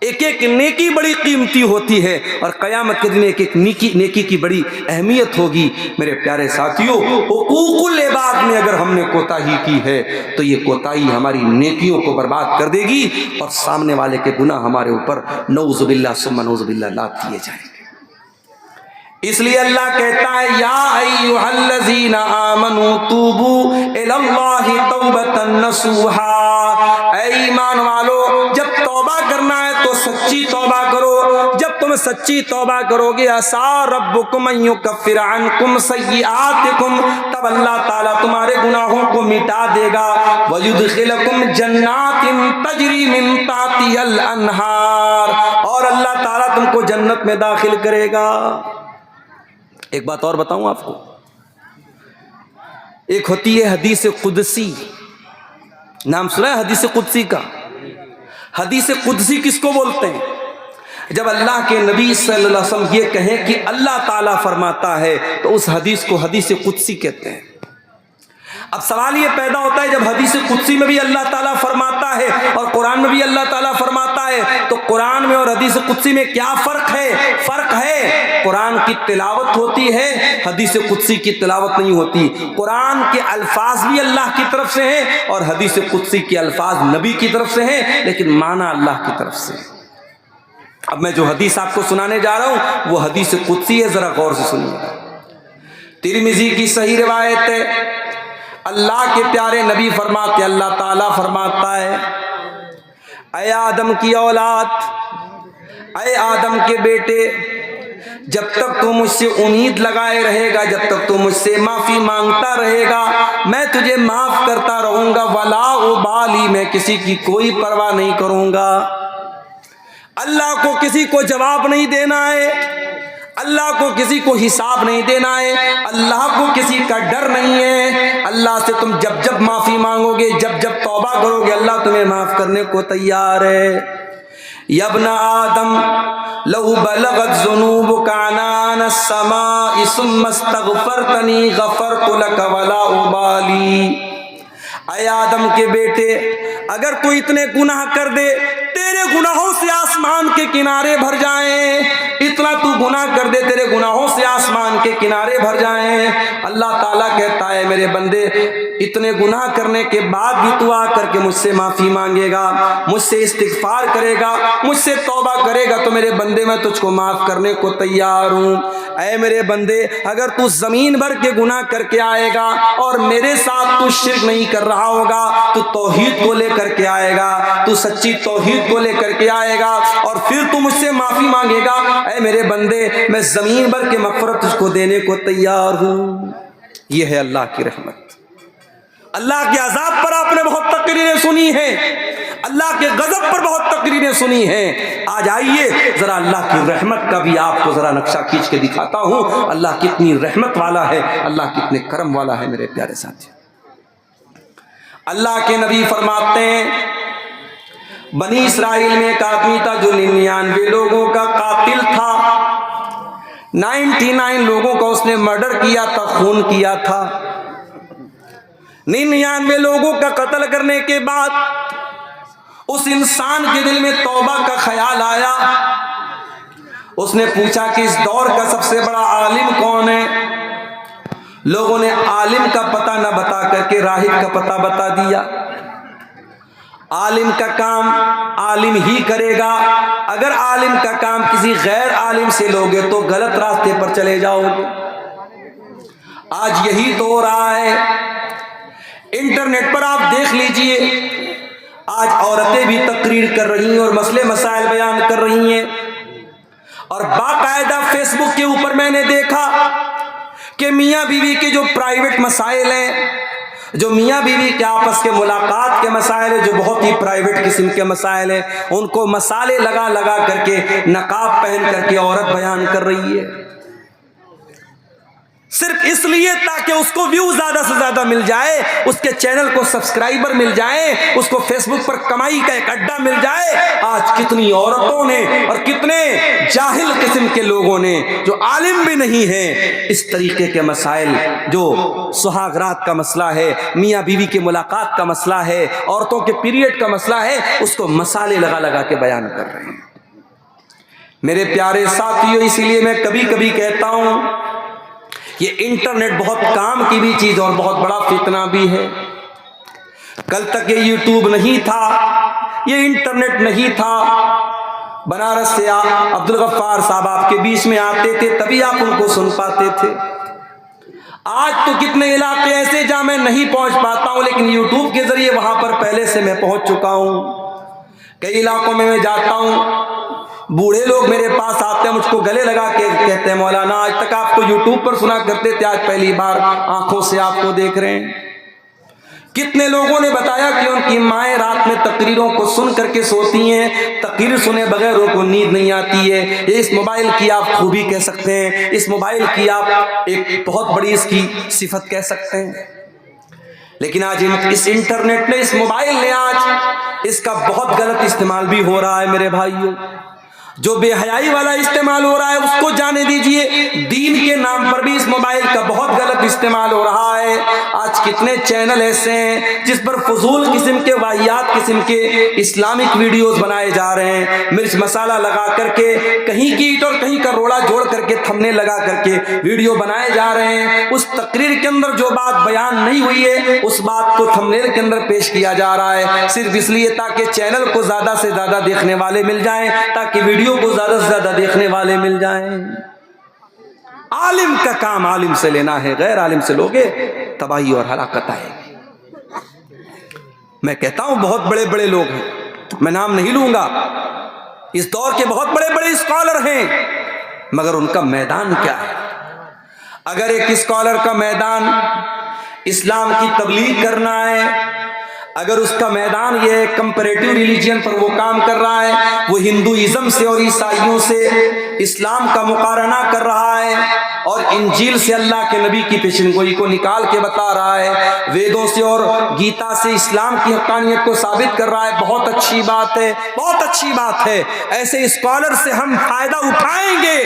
ایک ایک نیکی بڑی قیمتی ہوتی ہے اور قیامت کے دن ایک ایک نیکی کی بڑی اہمیت ہوگی۔ میرے پیارے ساتھیوں، حقوق العباد میں اگر ہم نے کوتاہی کی ہے تو یہ کوتاہی ہماری نیکیوں کو برباد کر دے گی اور سامنے والے کے گناہ ہمارے اوپر نعوذ باللہ ثم نعوذ باللہ لاد دیے جائیں گے۔ اس لیے اللہ کہتا ہے یا ایھا الذین آمنوا توبوا الی اللہ توبۃ نصوحا، اے ایمان والو جب توبہ کرنا ہے تو سچی توبہ کرو۔ جب تم سچی توبہ کرو گے عسیٰ ربکم ان یکفر عنکم سیئاتکم، تب اللہ تعالیٰ تمہارے گناہوں کو مٹا دے گا۔ ویدخلکم جنات تجری من تحتہا الانہار، اور اللہ تعالیٰ تم کو جنت میں داخل کرے گا۔ ایک بات اور بتاؤں آپ کو، ایک ہوتی ہے حدیث قدسی، نام سنا ہے حدیث قدسی کا؟ حدیث قدسی کس کو بولتے ہیں؟ جب اللہ کے نبی صلی اللہ علیہ وسلم یہ کہیں کہ اللہ تعالیٰ فرماتا ہے تو اس حدیث کو حدیث قدسی کہتے ہیں۔ اب سوال یہ پیدا ہوتا ہے، جب حدیث قدسی میں بھی اللہ تعالیٰ فرماتا ہے اور قرآن میں بھی اللہ تعالیٰ فرماتا ہے، تو قرآن میں اور حدیث قدسی میں کیا فرق ہے؟ فرق ہے، قرآن کی تلاوت ہوتی ہے، حدیث قدسی کی تلاوت نہیں ہوتی۔ قرآن کے الفاظ بھی اللہ کی طرف سے ہیں اور حدیث قدسی کے الفاظ نبی کی طرف سے ہیں، لیکن معنی اللہ کی طرف سے۔ اب میں جو حدیث آپ کو سنانے جا رہا ہوں وہ حدیث قدسی ہے، ذرا غور سے سنیے گا۔ ترمذی کی صحیح روایت ہے، اللہ کے پیارے نبی فرماتے، اللہ تعالیٰ فرماتا ہے، اے آدم کی اولاد، اے آدم کے بیٹے، جب تک تو مجھ سے امید لگائے رہے گا، جب تک تو مجھ سے معافی مانگتا رہے گا، میں تجھے معاف کرتا رہوں گا، ولا ابالی، میں کسی کی کوئی پرواہ نہیں کروں گا۔ اللہ کو کسی کو جواب نہیں دینا ہے، اللہ کو کسی کو حساب نہیں دینا ہے، اللہ کو کسی کا ڈر نہیں ہے۔ اللہ سے تم جب جب معافی مانگو گے، جب جب توبہ کرو گے، اللہ تمہیں معاف کرنے کو تیار ہے۔ یا ابن آدم لو بلغت ذنوبک عنان السماء ثم استغفرتنی غفرت لک ولا ابالی، اے آدم کے بیٹے، اگر تو اتنے گناہ کر دے، تیرے گناہوں سے آسمان کے کنارے بھر جائیں، اتنا تو گناہ کر دے تیرے گناہوں سے آسمان کے کنارے بھر جائیں، اللہ تعالیٰ کہتا ہے میرے بندے اتنے گناہ کرنے کے بعد بھی تو آ کر کے مجھ سے معافی مانگے گا، مجھ سے استغفار کرے گا، مجھ سے توبہ کرے گا، تو میرے بندے میں تجھ کو معاف کرنے کو تیار ہوں۔ اے میرے بندے، اگر تو زمین بھر کے گناہ کر کے آئے گا اور میرے ساتھ تو شرک نہیں کر رہا ہوگا، تو توحید کو لے کر کے آئے گا، تو سچی توحید کو لے کر کے آئے گا اور پھر تو مجھ سے معافی مانگے گا، اے میرے بندے میں زمین بھر کے مغفرت تجھ کو دینے کو تیار ہوں۔ یہ ہے اللہ کی رحمت۔ اللہ کے عذاب پر آپ نے بہت تقریریں سنی ہیں، اللہ کے غضب پر بہت تقریریں سنی ہیں، آج آئیے ذرا اللہ کی رحمت کا بھی آپ کو ذرا نقشہ کھینچ کے دکھاتا ہوں۔ اللہ کتنی رحمت والا ہے، اللہ کتنے کرم والا ہے میرے پیارے ساتھی۔ اللہ کے نبی فرماتے ہیں، بنی اسرائیل میں ایک آدمی تھا جو 99 لوگوں کا قاتل تھا، 99 لوگوں کا اس نے مرڈر کیا تھا، خون کیا تھا۔ 99 لوگوں کا قتل کرنے کے بعد اس انسان کے دل میں توبہ کا خیال آیا، اس نے پوچھا کہ اس دور کا سب سے بڑا عالم کون ہے؟ لوگوں نے عالم کا پتہ نہ بتا کر کے راہب کا پتہ بتا دیا۔ عالم کا کام عالم ہی کرے گا، اگر عالم کا کام کسی غیر عالم سے لوگے تو غلط راستے پر چلے جاؤ گے۔ آج یہی تو ہو رہا ہے، انٹرنیٹ پر آپ دیکھ لیجئے، آج عورتیں بھی تقریر کر رہی ہیں اور مسئلے مسائل بیان کر رہی ہیں، اور باقاعدہ فیس بک کے اوپر میں نے دیکھا کہ میاں بیوی کے جو پرائیویٹ مسائل ہیں، جو میاں بیوی کے آپس کے ملاقات کے مسائل ہیں، جو بہت ہی پرائیویٹ قسم کے مسائل ہیں، ان کو مسالے لگا لگا کر کے نقاب پہن کر کے عورت بیان کر رہی ہے، صرف اس لیے تاکہ اس کو ویو زیادہ سے زیادہ مل جائے، اس کے چینل کو سبسکرائبر مل جائیں، اس کو فیس بک پر کمائی کا ایک اڈا مل جائے۔ آج کتنی عورتوں نے اور کتنے جاہل قسم کے لوگوں نے جو عالم بھی نہیں ہیں، اس طریقے کے مسائل، جو سہاگ رات کا مسئلہ ہے، میاں بیوی کی ملاقات کا مسئلہ ہے، عورتوں کے پیریڈ کا مسئلہ ہے، اس کو مسالے لگا لگا کے بیان کر رہے ہیں۔ میرے پیارے ساتھیوں، اسی لیے میں کبھی کبھی کہتا ہوں یہ انٹرنیٹ بہت کام کی بھی چیز اور بہت بڑا فتنہ بھی ہے۔ کل تک یہ یوٹیوب نہیں تھا، یہ انٹرنیٹ نہیں تھا، بنارس سے عبدالغفار صاحب آپ کے بیچ میں آتے تھے تبھی آپ ان کو سن پاتے تھے۔ آج تو کتنے علاقے ایسے جہاں میں نہیں پہنچ پاتا ہوں، لیکن یوٹیوب کے ذریعے وہاں پر پہلے سے میں پہنچ چکا ہوں۔ کئی علاقوں میں جاتا ہوں، بوڑھے لوگ میرے پاس آتے ہیں، مجھ کو گلے لگا کے کہتے ہیں مولانا آج تک آپ کو یوٹیوب پر سنا کرتے تھے، آج پہلی بار آنکھوں سے آپ کو دیکھ رہے ہیں۔ کتنے لوگوں نے بتایا کہ ان کی مائیں رات میں تقریروں کو سن کر کے سوتی ہیں، تقریر سنے بغیر ان کو نیند نہیں آتی ہے۔ یہ اس موبائل کی آپ خوبی کہہ سکتے ہیں، اس موبائل کی آپ ایک بہت بڑی اس کی صفت کہہ سکتے ہیں۔ لیکن آج اس انٹرنیٹ نے، اس موبائل نے آج اس کا بہت غلط استعمال بھی ہو رہا ہے میرے بھائیوں۔ جو بے حیائی والا استعمال ہو رہا ہے اس کو جانے دیجئے، دین کے نام پر بھی اس موبائل کا بہت غلط استعمال ہو رہا ہے۔ آج کتنے چینل ایسے ہیں جس پر فضول قسم کے، واہیات قسم کے اسلامک ویڈیوز بنائے جا رہے ہیں، مرچ مسالہ لگا کر کے، کہیں کی اینٹ اور کہیں کا روڑا جوڑ کر کے، تھمنے لگا کر کے ویڈیو بنائے جا رہے ہیں۔ اس تقریر کے اندر جو بات بیان نہیں ہوئی ہے اس بات کو تھمنیل کے اندر پیش کیا جا رہا ہے، صرف اس لیے تاکہ چینل کو زیادہ سے زیادہ دیکھنے والے مل جائیں، تاکہ ویڈیو کو زیادہ سے زیادہ دیکھنے والے مل جائیں۔ عالم کا کام عالم سے لینا ہے، غیر عالم سے لوگے تباہی اور ہلاکت آئے گی۔ میں کہتا ہوں بہت بڑے بڑے لوگ ہیں، میں نام نہیں لوں گا، اس دور کے بہت بڑے بڑے اسکالر ہیں، مگر ان کا میدان کیا ہے؟ اگر ایک اسکالر کا میدان اسلام کی تبلیغ کرنا ہے، اگر اس کا میدان یہ ہے کمپیریٹیو ریلیجن پر وہ کام کر رہا ہے، وہ ہندوازم سے اور عیسائیوں سے اسلام کا مقارنہ کر رہا ہے اور انجیل سے اللہ کے نبی کی پیشن گوئی کو نکال کے بتا رہا ہے، ویدوں سے اور گیتا سے اسلام کی حقانیت کو ثابت کر رہا ہے، بہت اچھی بات ہے، بہت اچھی بات ہے۔ ایسے اسکالر سے ہم فائدہ اٹھائیں گے،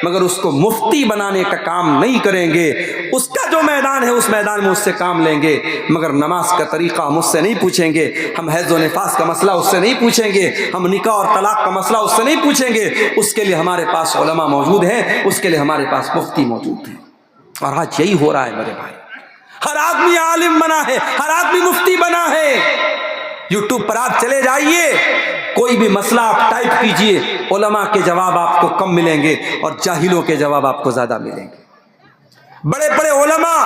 مگر اس کو مفتی بنانے کا کام نہیں کریں گے۔ اس کا جو میدان ہے اس میدان میں اس سے کام لیں گے، مگر نماز کا طریقہ ہم اس سے نہیں پوچھیں گے، ہم حیض و نفاس کا مسئلہ اس سے نہیں پوچھیں گے، ہم نکاح اور طلاق کا مسئلہ اس سے نہیں پوچھیں گے۔ اس کے لیے ہمارے پاس علماء موجود ہیں، اس کے لیے ہمارے پاس مفتی موجود ہیں۔ اور آج یہی ہو رہا ہے میرے بھائی، ہر آدمی عالم بنا ہے، ہر آدمی مفتی بنا ہے۔ یوٹیوب پر آپ چلے جائیے، کوئی بھی مسئلہ آپ ٹائپ کیجئے، علماء کے جواب آپ کو کم ملیں گے اور جاہلوں کے جواب آپ کو زیادہ ملیں گے۔ بڑے بڑے علماء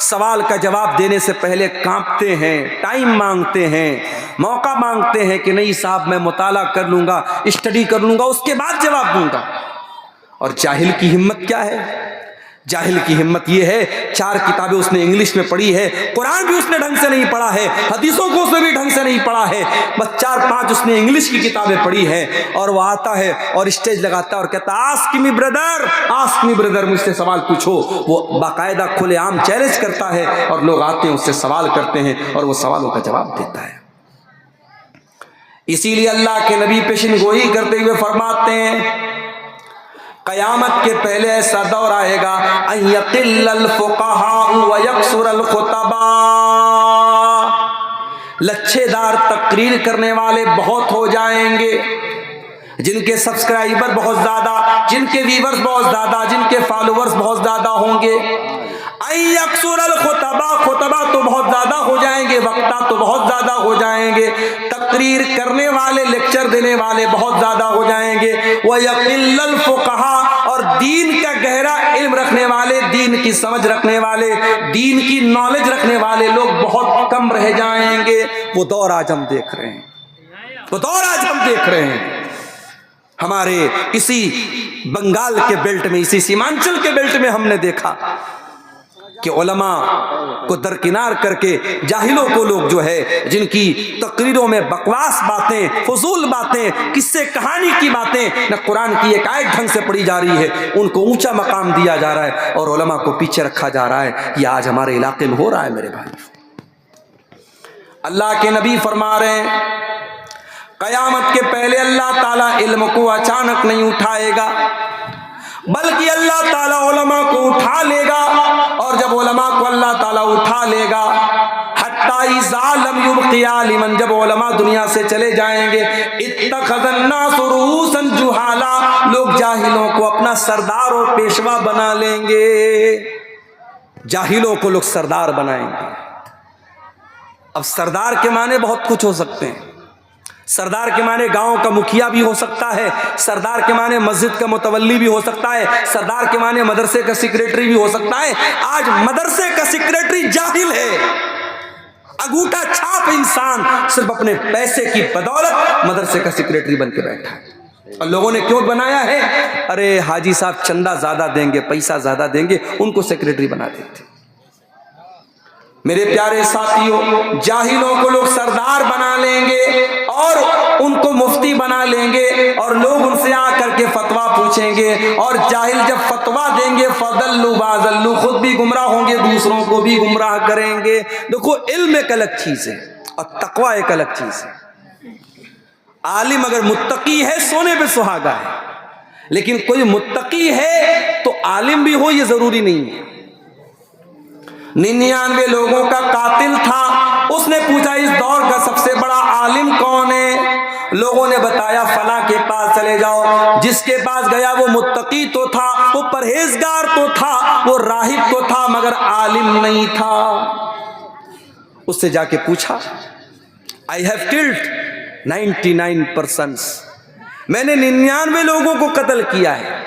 سوال کا جواب دینے سے پہلے کانپتے ہیں، ٹائم مانگتے ہیں، موقع مانگتے ہیں کہ نہیں صاحب میں مطالعہ کر لوں گا، اسٹڈی کر لوں گا، اس کے بعد جواب دوں گا۔ اور جاہل کی ہمت کیا ہے؟ جاہل کی ہمت یہ ہے، 4 کتابیں اس نے انگلش میں پڑھی ہے، قرآن بھی اس نے ڈھنگ سے نہیں پڑھا ہے، حدیثوں کو اس نے بھی ڈھنگ سے نہیں پڑھا ہے، بس 4-5 اس نے انگلش کی کتابیں پڑھی ہیں، اور وہ آتا ہے اور اسٹیج لگاتا ہے اور کہتا ہے آسک می بردر، مجھ سے سوال پوچھو۔ وہ باقاعدہ کھلے عام چیلنج کرتا ہے اور لوگ آتے ہیں اس سے سوال کرتے ہیں اور وہ سوالوں کا جواب دیتا ہے۔ اسی لیے اللہ کے نبی پیشن گوئی کرتے ہوئے فرماتے ہیں قیامت کے پہلے ایسا دور آئے گا ان یقل الفقہاء ویکثر الخطباء، لچھے دار تقریر کرنے والے بہت ہو جائیں گے، جن کے سبسکرائبر بہت زیادہ، جن کے ویورز بہت زیادہ، جن کے فالوورز بہت زیادہ ہوں گے۔ ان یکثر الخطباء، خطبہ تو بہت زیادہ ہو جائیں گے، وقتہ تو بہت زیادہ ہو جائیں گے، تقریر کرنے والے، لیکچر دینے والے بہت زیادہ ہو جائیں گے۔ وَيَقِلَّ الْفُقَهَاء، اور دین کا گہرا علم رکھنے والے، دین کی سمجھ رکھنے والے، دین کی نالج رکھنے والے لوگ بہت کم رہ جائیں گے۔ وہ دور آج ہم دیکھ رہے ہیں، وہ دور آج ہم دیکھ رہے ہیں۔ ہمارے اسی بنگال کے بیلٹ میں، اسی سیمانچل کے بیلٹ میں ہم نے دیکھا کہ علماء کو درکنار کر کے جاہلوں کو لوگ جو ہے، جن کی تقریروں میں بکواس باتیں، فضول باتیں، قصے کہانی کی باتیں، نہ قرآن کی ایک آیت ڈھنگ سے پڑھی جا رہی ہے، ان کو اونچا مقام دیا جا رہا ہے اور علماء کو پیچھے رکھا جا رہا ہے۔ یہ آج ہمارے علاقے میں ہو رہا ہے میرے بھائی۔ اللہ کے نبی فرما رہے ہیں قیامت کے پہلے اللہ تعالیٰ علم کو اچانک نہیں اٹھائے گا، بلکہ اللہ تعالیٰ علماء کو اٹھا لے گا، اور جب علماء کو اللہ تعالیٰ اٹھا لے گا حتی اذا لم یبق عالما، جب علماء دنیا سے چلے جائیں گے، اتخذ الناس رؤوسا جہالا، لوگ جاہلوں کو اپنا سردار اور پیشوا بنا لیں گے، جاہلوں کو لوگ سردار بنائیں گے۔ اب سردار کے معنی بہت کچھ ہو سکتے ہیں، سردار کے معنی گاؤں کا مکھیا بھی ہو سکتا ہے، سردار کے معنی مسجد کا متولی بھی ہو سکتا ہے، سردار کے معنی مدرسے کا سیکریٹری بھی ہو سکتا ہے۔ آج مدرسے کا سیکریٹری جاہل ہے، انگوٹھا چھاپ انسان صرف اپنے پیسے کی بدولت مدرسے کا سیکریٹری بن کے بیٹھا ہے۔ اور لوگوں نے کیوں بنایا ہے؟ ارے حاجی صاحب چندہ زیادہ دیں گے، پیسہ زیادہ دیں گے، ان کو سیکریٹری بنا دیتے۔ میرے پیارے ساتھیوں، جاہلوں کو لوگ سردار بنا لیں گے اور ان کو مفتی بنا لیں گے اور لوگ ان سے آ کر کے فتویٰ پوچھیں گے، اور جاہل جب فتویٰ دیں گے فضلوا باذلوا، خود بھی گمراہ ہوں گے، دوسروں کو بھی گمراہ کریں گے۔ دیکھو، علم ایک الگ چیز ہے اور تقویٰ ایک الگ چیز ہے۔ عالم اگر متقی ہے سونے پہ سہاگا ہے، لیکن کوئی متقی ہے تو عالم بھی ہو یہ ضروری نہیں ہے۔ 99 لوگوں کا قاتل تھا، اس نے پوچھا اس دور کا سب سے بڑا عالم کون ہے؟ لوگوں نے بتایا فلاں کے پاس چلے جاؤ۔ جس کے پاس گیا وہ متقی تو تھا، وہ پرہیزگار تو تھا، وہ راہب تو تھا، مگر عالم نہیں تھا۔ اس سے جا کے پوچھا I have killed 99 persons، میں نے 99 لوگوں کو قتل کیا ہے۔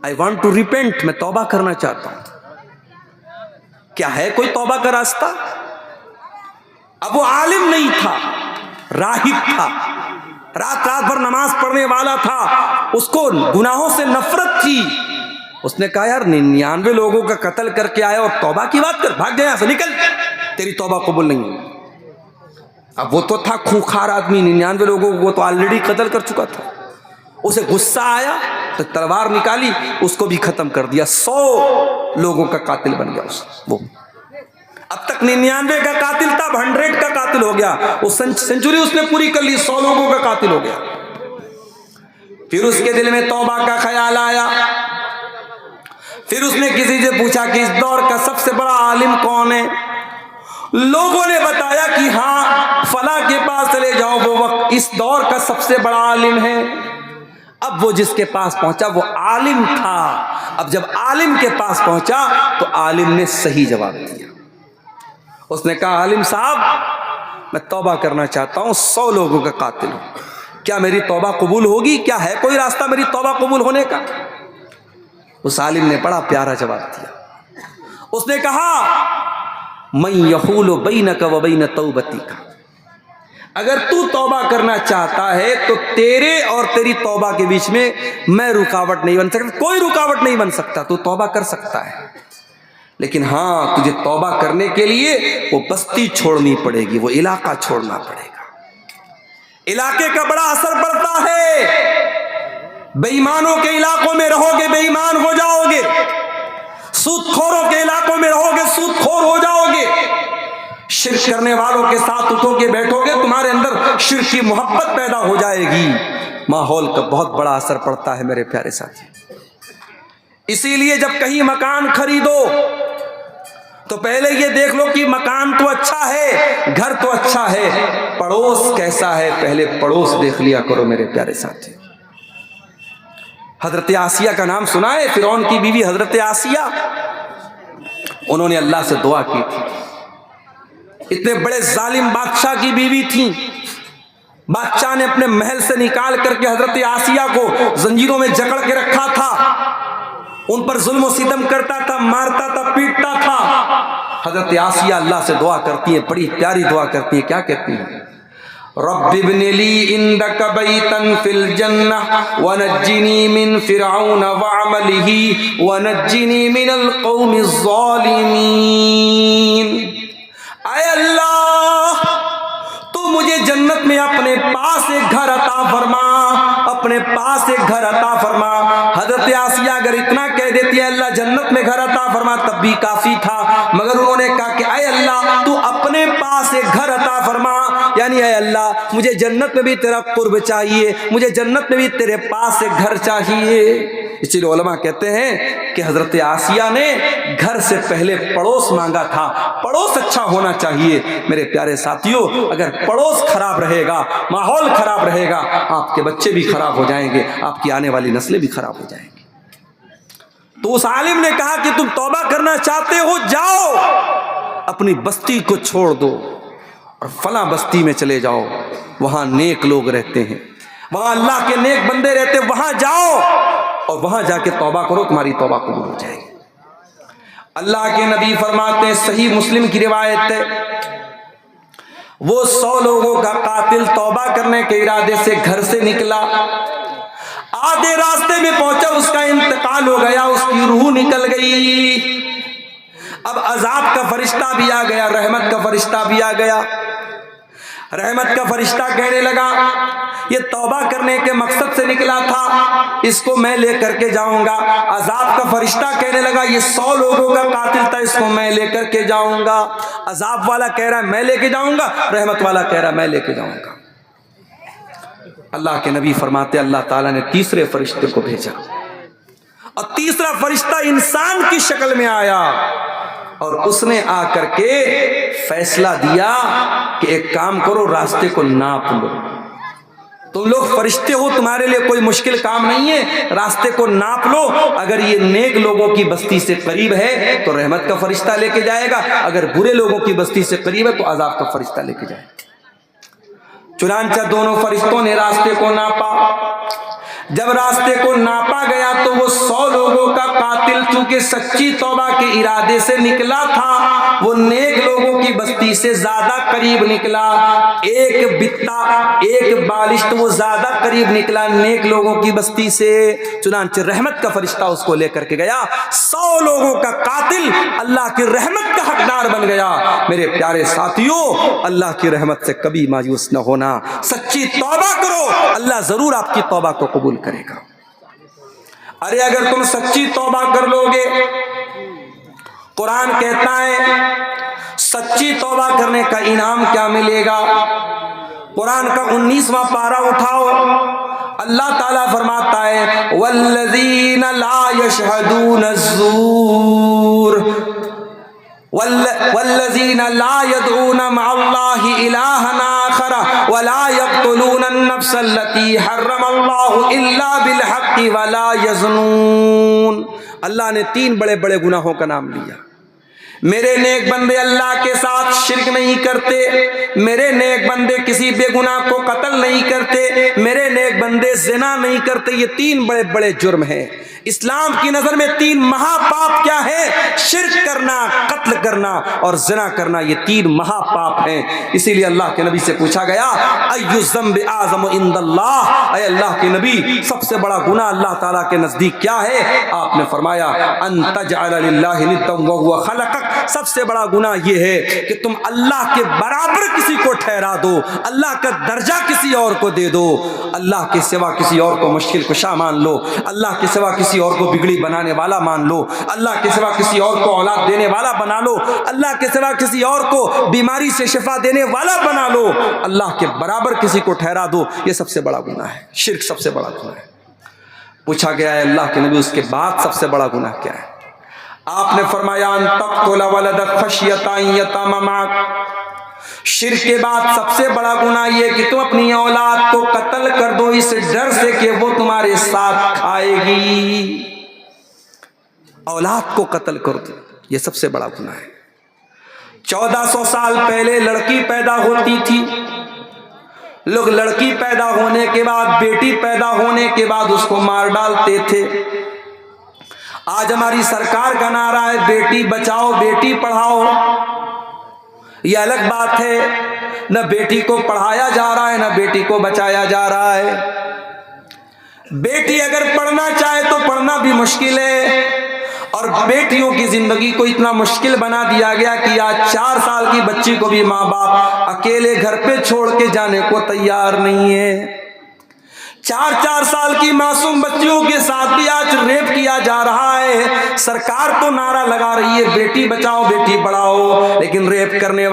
I want to repent، میں توبہ کرنا چاہتا ہوں۔ کیا ہے کوئی توبہ کا راستہ؟ اب وہ عالم نہیں تھا، راہب تھا، رات رات بھر نماز پڑھنے والا تھا، اس کو گناہوں سے نفرت تھی۔ اس نے کہا یار 99 لوگوں کا قتل کر کے آیا اور توبہ کی بات کر، بھاگ گیا سے، نکل، تیری توبہ قبول نہیں ہے۔ اب وہ تو تھا خوخار آدمی، 99 لوگوں کو تو آلریڈی قتل کر چکا تھا۔ اسے غصہ آیا تو تلوار نکالی، اس کو بھی ختم کر دیا۔ 100 لوگوں کا قاتل بن گیا وہ۔ اب تک 99 کا قاتل تھا، 100 کا قاتل ہو گیا، وہ سینچری اس نے پوری کر لی، 100 لوگوں کا قاتل ہو گیا۔ پھر اس کے دل میں توبہ کا خیال آیا، پھر اس نے کسی سے پوچھا کہ اس دور کا سب سے بڑا عالم کون ہے؟ لوگوں نے بتایا کہ ہاں فلاں کے پاس چلے جاؤ، وہ وقت اس دور کا سب سے بڑا عالم ہے۔ اب وہ جس کے پاس پہنچا وہ عالم تھا۔ اب جب عالم کے پاس پہنچا تو عالم نے صحیح جواب دیا۔ اس نے کہا عالم صاحب میں توبہ کرنا چاہتا ہوں، 100 لوگوں کا قاتل ہوں، کیا میری توبہ قبول ہوگی؟ کیا ہے کوئی راستہ میری توبہ قبول ہونے کا؟ اس عالم نے بڑا پیارا جواب دیا۔ اس نے کہا من یحول بینک و بین توبتک، اگر تو توبہ کرنا چاہتا ہے تو تیرے اور تیری توبہ کے بیچ میں رکاوٹ نہیں بن سکتا، کوئی رکاوٹ نہیں بن سکتا، تو توبہ کر سکتا ہے، لیکن ہاں تجھے توبہ کرنے کے لیے وہ بستی چھوڑنی پڑے گی، وہ علاقہ چھوڑنا پڑے گا۔ علاقے کا بڑا اثر پڑتا ہے، بے ایمانوں کے علاقوں میں رہو گے بے ایمان ہو جاؤ گے، سود خوروں کے علاقوں میں رہو گے سود خور ہو جاؤ گے، شرک کرنے والوں کے ساتھ اٹھو کے بیٹھو گے تمہارے اندر شرک کی محبت پیدا ہو جائے گی۔ ماحول کا بہت بڑا اثر پڑتا ہے میرے پیارے ساتھی۔ اسی لیے جب کہیں مکان خریدو تو پہلے یہ دیکھ لو کہ مکان تو اچھا ہے، گھر تو اچھا ہے، پڑوس کیسا ہے، پہلے پڑوس دیکھ لیا کرو میرے پیارے ساتھی۔ حضرت آسیہ کا نام سنا ہے؟ فرعون کی بیوی حضرت آسیہ، انہوں نے اللہ سے دعا کی تھی۔ اتنے بڑے ظالم بادشاہ کی بیوی تھیں، بادشاہ نے اپنے محل سے نکال کر کے حضرت آسیہ کو زنجیروں میں جکڑ کے رکھا تھا، ان پر ظلم و ستم کرتا تھا، مارتا تھا، پیٹتا تھا۔ حضرت آسیہ اللہ سے دعا کرتی ہیں، بڑی پیاری دعا کرتی ہیں، کیا کہتی ہیں؟ رب ابن لی عندک بیتا فی الجنہ ونجنی من فرعون وعملہ ونجنی من القوم الظالمین۔ اے اللہ تو مجھے جنت میں اپنے پاس ایک گھر عطا فرما، اپنے پاس ایک گھر عطا فرما۔ حضرت آسیہ اگر اتنا کہہ دیتی ہے اللہ جنت میں گھر عطا فرما تب بھی کافی تھا، مگر انہوں نے کہا کہ اے اللہ تو اپنے پاس ایک گھر عطا فرما، یعنی اے اللہ مجھے جنت میں بھی تیرا قرب چاہیے، مجھے جنت میں بھی تیرے پاس ایک گھر چاہیے۔ اسی لیے علماء کہتے ہیں کہ حضرت آسیہ نے گھر سے پہلے پڑوس مانگا تھا، پڑوس اچھا ہونا چاہیے۔ میرے پیارے ساتھیوں اگر پڑوس خراب رہے گا، ماحول خراب رہے گا، آپ کے بچے بھی خراب ہو جائیں گے، آپ کی آنے والی نسلیں بھی خراب ہو جائیں گی۔ تو اس عالم نے کہا کہ تم توبہ کرنا چاہتے ہو، جاؤ اپنی بستی کو چھوڑ دو اور فلاں بستی میں چلے جاؤ، وہاں نیک لوگ رہتے ہیں، وہاں اللہ کے نیک بندے رہتے، وہاں جاؤ اور وہاں جا کے توبہ کرو، تمہاری توبہ قبول ہو جائے گی۔ اللہ کے نبی فرماتے ہیں، صحیح مسلم کی روایت ہے، وہ 100 لوگوں کا قاتل توبہ کرنے کے ارادے سے گھر سے نکلا، آدھے راستے میں پہنچا، اس کا انتقال ہو گیا، اس کی روح نکل گئی۔ اب عذاب کا فرشتہ بھی آ گیا، رحمت کا فرشتہ بھی آ گیا۔ رحمت کا فرشتہ کہنے لگا یہ توبہ کرنے کے مقصد سے نکلا تھا، اس کو میں لے کر کے جاؤں گا۔ عذاب کا فرشتہ کہنے لگا یہ 100 لوگوں کا قاتل تھا، اس کو میں لے کر کے جاؤں گا۔ عذاب والا کہہ رہا ہے میں لے کے جاؤں گا، رحمت والا کہہ رہا ہے میں لے کے جاؤں گا۔ اللہ کے نبی فرماتے اللہ تعالیٰ نے تیسرے فرشتے کو بھیجا، اور تیسرا فرشتہ انسان کی شکل میں آیا، اور اس نے آ کر کے فیصلہ دیا کہ ایک کام کرو، راستے کو ناپ لو۔ تم لوگ فرشتے ہو، تمہارے لیے کوئی مشکل کام نہیں ہے، راستے کو ناپ لو۔ اگر یہ نیک لوگوں کی بستی سے قریب ہے تو رحمت کا فرشتہ لے کے جائے گا، اگر برے لوگوں کی بستی سے قریب ہے تو عذاب کا فرشتہ لے کے جائے گا۔ چنانچہ دونوں فرشتوں نے راستے کو ناپا۔ جب راستے کو ناپا گیا تو وہ 100 لوگوں کا قاتل چونکہ سچی توبہ کے ارادے سے نکلا تھا، وہ نیک لوگوں کی بستی سے زیادہ قریب نکلا۔ ایک بتا، ایک بالشت وہ زیادہ قریب نکلا نیک لوگوں کی بستی سے۔ چنانچہ رحمت کا فرشتہ اس کو لے کر کے گیا، 100 لوگوں کا قاتل اللہ کی رحمت کا حقدار بن گیا۔ میرے پیارے ساتھیوں، اللہ کی رحمت سے کبھی مایوس نہ ہونا، سچی توبہ کرو، اللہ ضرور آپ کی توبہ کو قبول کرے گا۔ ارے اگر تم سچی توبہ کر لو گے، قرآن کہتا ہے سچی توبہ کرنے کا انعام کیا ملے گا۔ قرآن کا 19واں پارہ اٹھاؤ، اللہ تعالیٰ فرماتا ہے والذین لا یشہدون الزور والذین لا يدعون مع اللہ الہا آخر ولا يقتلون النفس التي حرم اللہ الا بالحق ولا يزنون۔ اللہ نے 3 بڑے بڑے گناہوں کا نام لیا۔ میرے نیک بندے اللہ کے ساتھ شرک نہیں کرتے، میرے نیک بندے کسی بے گناہ کو قتل نہیں کرتے، میرے نیک بندے زنا نہیں کرتے۔ یہ 3 بڑے بڑے جرم ہیں۔ اسلام کی نظر میں 3 مہا پاپ کیا ہے؟ شرک کرنا، قتل کرنا اور زنا کرنا، یہ 3 مہا پاپ ہیں۔ اسی لیے اللہ کے نبی سے پوچھا گیا ای الذنب اعظم عند اللہ، اے اللہ کے نبی سب سے بڑا گناہ اللہ تعالیٰ کے نزدیک کیا ہے؟ آپ نے فرمایا ان تجعل للہ ندا وهو خلقک، سب سے بڑا گناہ یہ ہے کہ تم اللہ کے برابر کسی کو ٹھہرا دو، اللہ کا درجہ کسی اور کو دے دو، اللہ کے سوا کسی اور کو مشکل کشا مان لو، اللہ کے سوا کسی اور کو بگڑی بنانے والا مان لو، اللہ کے سوا کسی اور کو اولاد دینے والا بنا لو، اللہ کے سوا کسی اور کو بیماری سے شفا دینے والا بنا لو، اللہ کے برابر کسی کو ٹھہرا دو۔ یہ سب سے بڑا گناہ ہے، شرک سب سے بڑا گناہ ہے۔ پوچھا گیا ہے اللہ کے نبی اس کے بعد سب سے بڑا گناہ کیا ہے؟ آپ نے فرمایا ان تقتل ولدک خشیۃ ان یطعم معک، شرک کے بعد سب سے بڑا گناہ یہ کہ تم اپنی اولاد کو قتل کر دو اس ڈر سے کہ وہ تمہارے ساتھ کھائے گی۔ اولاد کو قتل کر دو، یہ سب سے بڑا گناہ ہے۔ 1400 سال پہلے لڑکی پیدا ہوتی تھی، لوگ لڑکی پیدا ہونے کے بعد، بیٹی پیدا ہونے کے بعد اس کو مار ڈالتے تھے۔ آج ہماری سرکار کا نعرہ ہے بیٹی بچاؤ بیٹی پڑھاؤ۔ یہ الگ بات ہے، نہ بیٹی کو پڑھایا جا رہا ہے نہ بیٹی کو بچایا جا رہا ہے۔ بیٹی اگر پڑھنا چاہے تو پڑھنا بھی مشکل ہے، اور بیٹیوں کی زندگی کو اتنا مشکل بنا دیا گیا کہ آج 4 سال کی بچی کو بھی ماں باپ اکیلے گھر پہ چھوڑ کے جانے کو تیار نہیں ہے۔ 4 سال کی معصوم بچیوں کے ساتھ بھی آج ریپ کیا جا رہا ہے۔ سرکار تو نعرہ لگا رہی ہے بیٹی بچاؤ بیٹی پڑھاؤ، لیکن ریپ کرنے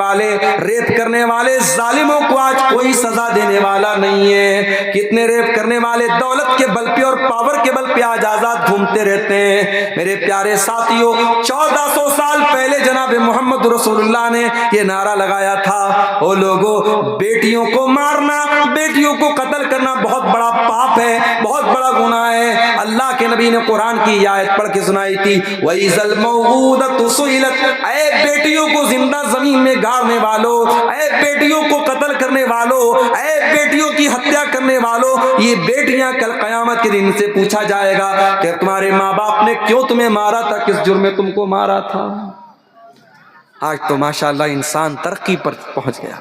والے ظالموں کو آج کوئی سزا دینے والا نہیں ہے۔ کتنے ریپ کرنے والے دولت کے بل پہ اور پاور کے بل پہ آج آزاد گھومتے رہتے ہیں۔ میرے پیارے ساتھیوں، 1400 سال پہلے جناب محمد رسول اللہ نے یہ نعرہ لگایا تھا، او لوگو بیٹیوں کو مارنا، بیٹیوں کو قتل کرنا بہت بڑا پاپ ہے، بہت بڑا گناہ ہے۔ اللہ کے نبی نے قرآن کی یہ آیت پڑھ کے سنائی تھی وَإِذَا الْمَوْءُودَةُ سُئِلَتْ، اے بیٹیوں کو زندہ زمین میں گاڑنے والوں، اے بیٹیوں کو قتل کرنے والوں، اے بیٹیوں کی ہتیا کرنے والوں، یہ بیٹیاں کل قیامت کے دن سے پوچھا جائے گا کہ تمہارے ماں باپ نے کیوں تمہیں مارا تھا، کس جرم میں تم کو مارا تھا۔ آج تو ماشاءاللہ انسان ترقی پر پہنچ گیا،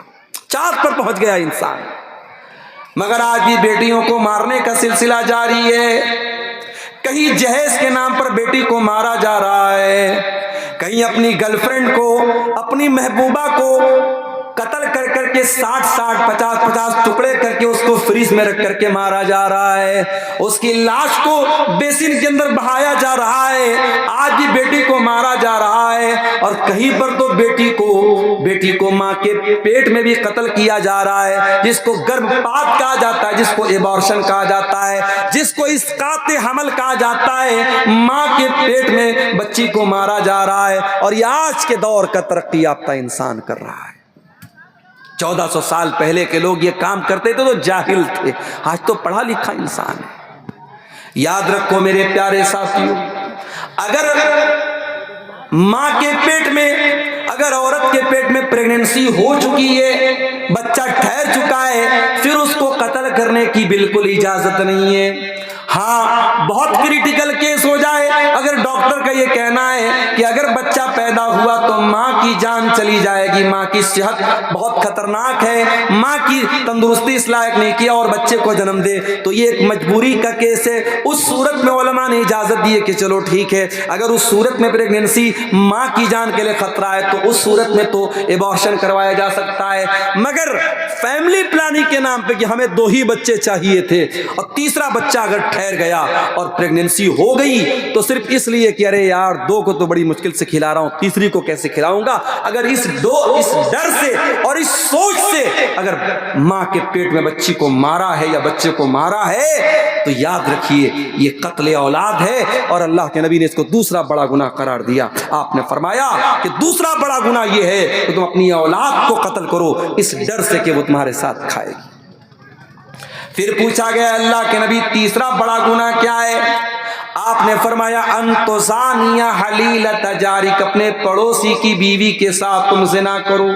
چاند پر پہنچ گیا انسان، مگر آج بھی بیٹیوں کو مارنے کا سلسلہ جاری ہے۔ کہیں جہیز کے نام پر بیٹی کو مارا جا رہا ہے، کہیں اپنی گرل فرینڈ کو، اپنی محبوبہ کو قتل کر کر کے 60 50 ٹکڑے کر کے اس کو فریز میں رکھ کر کے مارا جا رہا ہے، اس کی لاش کو بیسن کے اندر بہایا جا رہا ہے، آج بھی بیٹی کو مارا جا رہا ہے، اور کہیں پر تو بیٹی کو ماں کے پیٹ میں بھی قتل کیا جا رہا ہے، جس کو گربھپات کہا جاتا ہے، جس کو ایبارشن کہا جاتا ہے، جس کو اسقاط حمل کہا جاتا ہے، ماں کے پیٹ میں بچی کو مارا جا رہا ہے، اور یہ آج کے دور کا ترقی یافتہ انسان کر رہا ہے۔ 1400 سال پہلے کے لوگ یہ کام کرتے تھے تو جاہل تھے، آج تو پڑھا لکھا انسان ہے۔ یاد رکھو میرے پیارے ساتھیوں، اگر ماں کے پیٹ میں، اگر عورت کے پیٹ میں پریگننسی ہو چکی ہے، بچہ ٹھہر چکا ہے، پھر اس کو قتل کرنے کی بالکل اجازت نہیں ہے۔ ہاں بہت کریٹیکل کیس ہو جائے، اگر ڈاکٹر کا یہ کہنا ہے کہ اگر بچہ پیدا ہوا تو ماں کی جان چلی جائے گی، ماں کی صحت بہت خطرناک ہے، ماں کی تندرستی اس لائق نہیں کیا اور بچے کو جنم دے، تو یہ ایک مجبوری کا کیس ہے، اس صورت میں علماء نے اجازت دی ہے کہ چلو ٹھیک ہے، اگر اس صورت میں پریگننسی ماں کی جان کے لیے خطرہ ہے تو اس صورت میں تو ایبارشن کروایا جا سکتا ہے۔ مگر فیملی پلاننگ کے نام پہ کہ ہمیں 2 ہی بچے چاہیے تھے اور تیسرا بچہ اگر ٹھہر گیا اور پریگننسی ہو گئی تو صرف اس لیے کہ ارے یار 2 کو تو بڑی مشکل سے کھلا رہا ہوں، تیسری کو کیسے کھلاؤں گا، اگر اس ڈر سے اور اس سوچ سے اگر ماں کے پیٹ میں بچی کو مارا ہے یا بچے کو مارا ہے تو یاد رکھیے یہ قتل اولاد ہے، اور اللہ کے نبی نے اس کو دوسرا بڑا گناہ قرار دیا۔ آپ نے فرمایا کہ دوسرا بڑا گناہ یہ ہے کہ تم اپنی اولاد کو قتل کرو اس ڈر سے کہ وہ تمہارے ساتھ کھائے گی۔ پھر پوچھا گیا اللہ کے نبی تیسرا بڑا گناہ کیا ہے؟ آپ نے فرمایا ان تزانیہ حلیلۃ جارک، اپنے پڑوسی کی بیوی کے ساتھ تم زنا کرو۔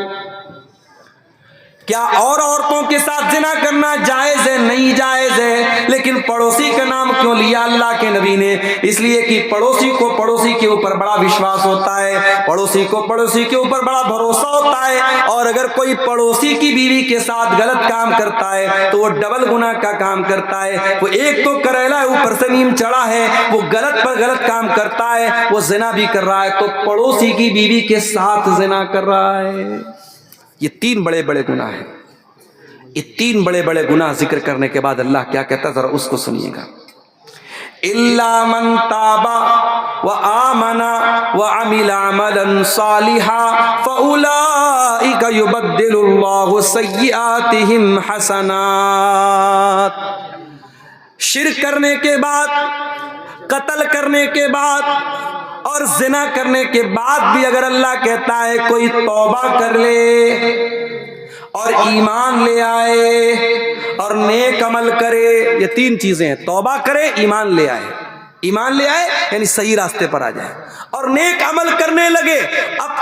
کیا اور عورتوں کے ساتھ زنا کرنا جائز ہے؟ نہیں جائز ہے، لیکن پڑوسی کا نام کیوں لیا اللہ کے نبی نے؟ اس لیے کہ پڑوسی کو پڑوسی کے اوپر بڑا وشواس ہوتا ہے، پڑوسی کو پڑوسی کے اوپر بڑا بھروسہ ہوتا ہے، اور اگر کوئی پڑوسی کی بیوی کے ساتھ غلط کام کرتا ہے تو وہ ڈبل گناہ کا کام کرتا ہے۔ وہ ایک تو کریلا ہے، اوپر سے نیم چڑھا ہے، وہ غلط پر غلط کام کرتا ہے، وہ زنا بھی کر رہا ہے، تو پڑوسی کی بیوی کے ساتھ زنا کر رہا ہے۔ یہ 3 بڑے بڑے گناہ ہیں۔ یہ 3 بڑے بڑے گناہ ذکر کرنے کے بعد اللہ کیا کہتا ہے ذرا اس کو سنیے گا۔ الا من تاب وآمن وعمل عملا صالحا فاولئک یبدل اللہ سیئاتہم حسنات۔ شرک کرنے کے بعد، قتل کرنے کے بعد اور زنا کرنے کے بعد بھی اگر اللہ کہتا ہے کوئی توبہ کر لے اور ایمان لے آئے اور نیک عمل کرے، یہ 3 چیزیں ہیں، توبہ کرے، ایمان لے آئے، ایمان لے آئے یعنی صحیح راستے پر آ جائے، اور نیک عمل کرنے لگے۔ اب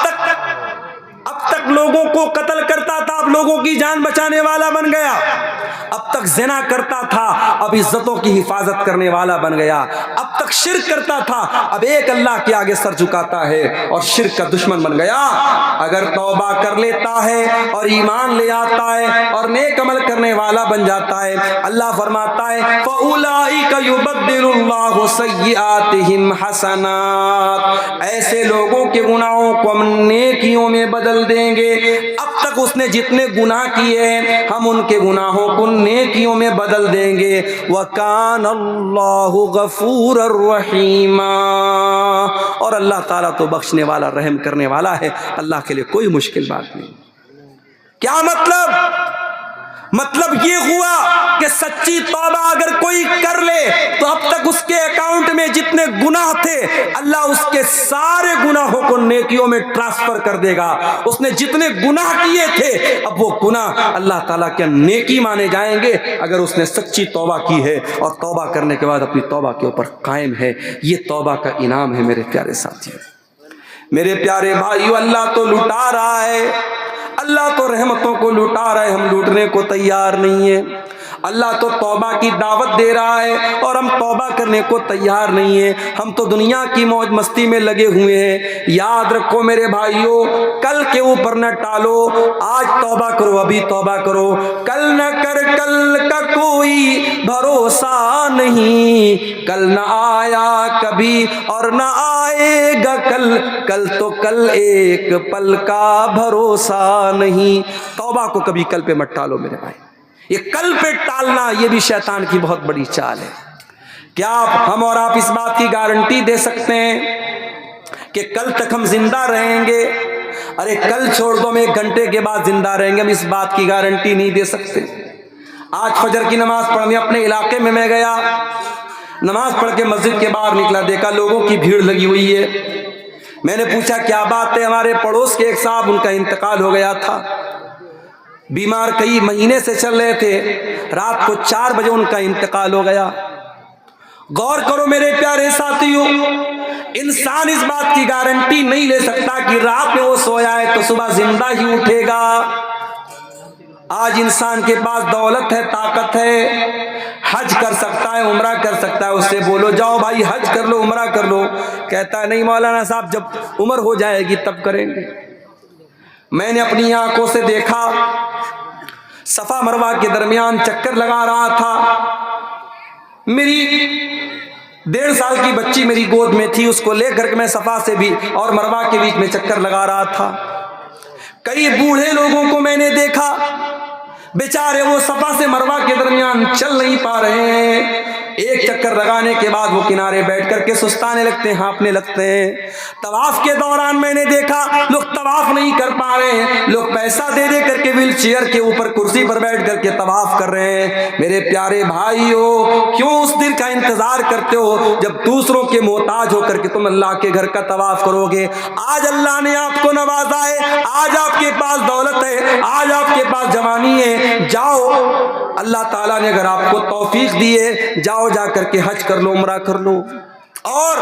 تک لوگوں کو قتل کرتا تھا، اب لوگوں کی جان بچانے والا بن گیا۔ اب تک زنا کرتا تھا، اب عزتوں کی حفاظت کرنے والا بن گیا۔ اب تک شرک کرتا تھا، اب ایک اللہ کے آگے سر جھکاتا ہے اور شرک کا دشمن بن گیا۔ اگر توبہ کر لیتا ہے اور ایمان لے آتا ہے اور نیک عمل کرنے والا بن جاتا ہے، اللہ فرماتا ہے فَأُولَئِكَ يُبَدِّلُ اللَّهُ سَيِّئَاتِهِمْ حَسَنَاتٍ، ایسے لوگوں کے گناہوں کو ہم نیکیوں میں بدل دیں گے۔ اب تک اس نے جتنے گناہ کیے ہیں ہم ان کے گناہوں کو نیکیوں میں بدل دیں گے۔ وَكَانَ اللَّهُ غَفُورًا رَحِيمًا، اور اللہ تعالیٰ تو بخشنے والا، رحم کرنے والا ہے، اللہ کے لیے کوئی مشکل بات نہیں۔ کیا مطلب یہ ہوا کہ سچی توبہ اگر کوئی کر لے تو اب تک اس کے اکاؤنٹ میں جتنے گناہ تھے اللہ اس کے سارے گناہوں کو نیکیوں میں ٹرانسفر کر دے گا۔ اس نے جتنے گناہ کیے تھے اب وہ گناہ اللہ تعالیٰ کے نیکی مانے جائیں گے اگر اس نے سچی توبہ کی ہے اور توبہ کرنے کے بعد اپنی توبہ کے اوپر قائم ہے۔ یہ توبہ کا انعام ہے میرے پیارے ساتھیوں، میرے پیارے بھائیو۔ اللہ تو لٹا رہا ہے، اللہ تو رحمتوں کو لٹا رہا ہے، ہم لوٹنے کو تیار نہیں ہیں۔ اللہ تو توبہ کی دعوت دے رہا ہے اور ہم توبہ کرنے کو تیار نہیں ہیں، ہم تو دنیا کی موج مستی میں لگے ہوئے ہیں۔ یاد رکھو میرے بھائیوں، کل کے اوپر نہ ٹالو، آج توبہ کرو، ابھی توبہ کرو، کل نہ کر کل کا کوئی بھروسہ نہیں، کل نہ آیا کبھی اور نہ آئے گا کل، کل تو کل ایک پل کا بھروسہ نہیں۔ توبہ کو کبھی کل پہ مت ٹالو میرے بھائی، یہ کل پہ ٹالنا یہ بھی شیطان کی بہت بڑی چال ہے۔ کیا ہم اور آپ اس بات کی گارنٹی دے سکتے ہیں کہ کل تک ہم زندہ رہیں گے؟ ارے کل چھوڑ دو، ہم 1 گھنٹے کے بعد زندہ رہیں گے، ہم اس بات کی گارنٹی نہیں دے سکتے۔ آج فجر کی نماز پڑھنے اپنے علاقے میں گیا، نماز پڑھ کے مسجد کے باہر نکلا، دیکھا لوگوں کی بھیڑ لگی ہوئی ہے۔ میں نے پوچھا کیا بات ہے؟ ہمارے پڑوس کے ایک صاحب، ان کا انتقال ہو گیا تھا، بیمار کئی مہینے سے چل رہے تھے، رات کو 4 بجے ان کا انتقال ہو گیا۔ غور کرو میرے پیارے ساتھیوں، انسان اس بات کی گارنٹی نہیں لے سکتا کہ رات میں وہ سویا ہے تو صبح زندہ ہی اٹھے گا۔ آج انسان کے پاس دولت ہے، طاقت ہے، حج کر سکتا ہے، عمرہ کر سکتا ہے، اس سے بولو جاؤ بھائی حج کر لو، عمرہ کر لو، کہتا ہے نہیں مولانا صاحب جب عمر ہو جائے گی تب کریں گے۔ میں نے اپنی آنکھوں سے دیکھا، صفا مروہ کے درمیان چکر لگا رہا تھا، میری 1.5 سال کی بچی میری گود میں تھی، اس کو لے کر کے میں صفا سے بھی اور مروہ کے بیچ میں چکر لگا رہا تھا۔ کئی بوڑھے لوگوں کو میں نے دیکھا، بیچارے وہ صفا سے مروہ کے درمیان چل نہیں پا رہے ہیں، ایک چکر لگانے کے بعد وہ کنارے بیٹھ کر کے سستانے لگتے ہیں، ہانپنے لگتے ہیں۔ طواف کے دوران میں نے دیکھا لوگ طواف نہیں کر پا رہے ہیں، لوگ پیسہ دے دے کر کے ویل چیئر کے اوپر کرسی پر بیٹھ کر کے طواف کر رہے ہیں۔ میرے پیارے بھائیو، کیوں اس دن کا انتظار کرتے ہو جب دوسروں کے محتاج ہو کر کے تم اللہ کے گھر کا طواف کرو گے؟ آج اللہ نے آپ کو نوازا ہے، آج آپ کے پاس دولت ہے، آج آپ کے پاس جوانی ہے، جاؤ، اللہ تعالیٰ نے اگر آپ کو توفیق دی ہے، جاؤ جا کر کے حج کر لو، عمرہ کر لو۔ اور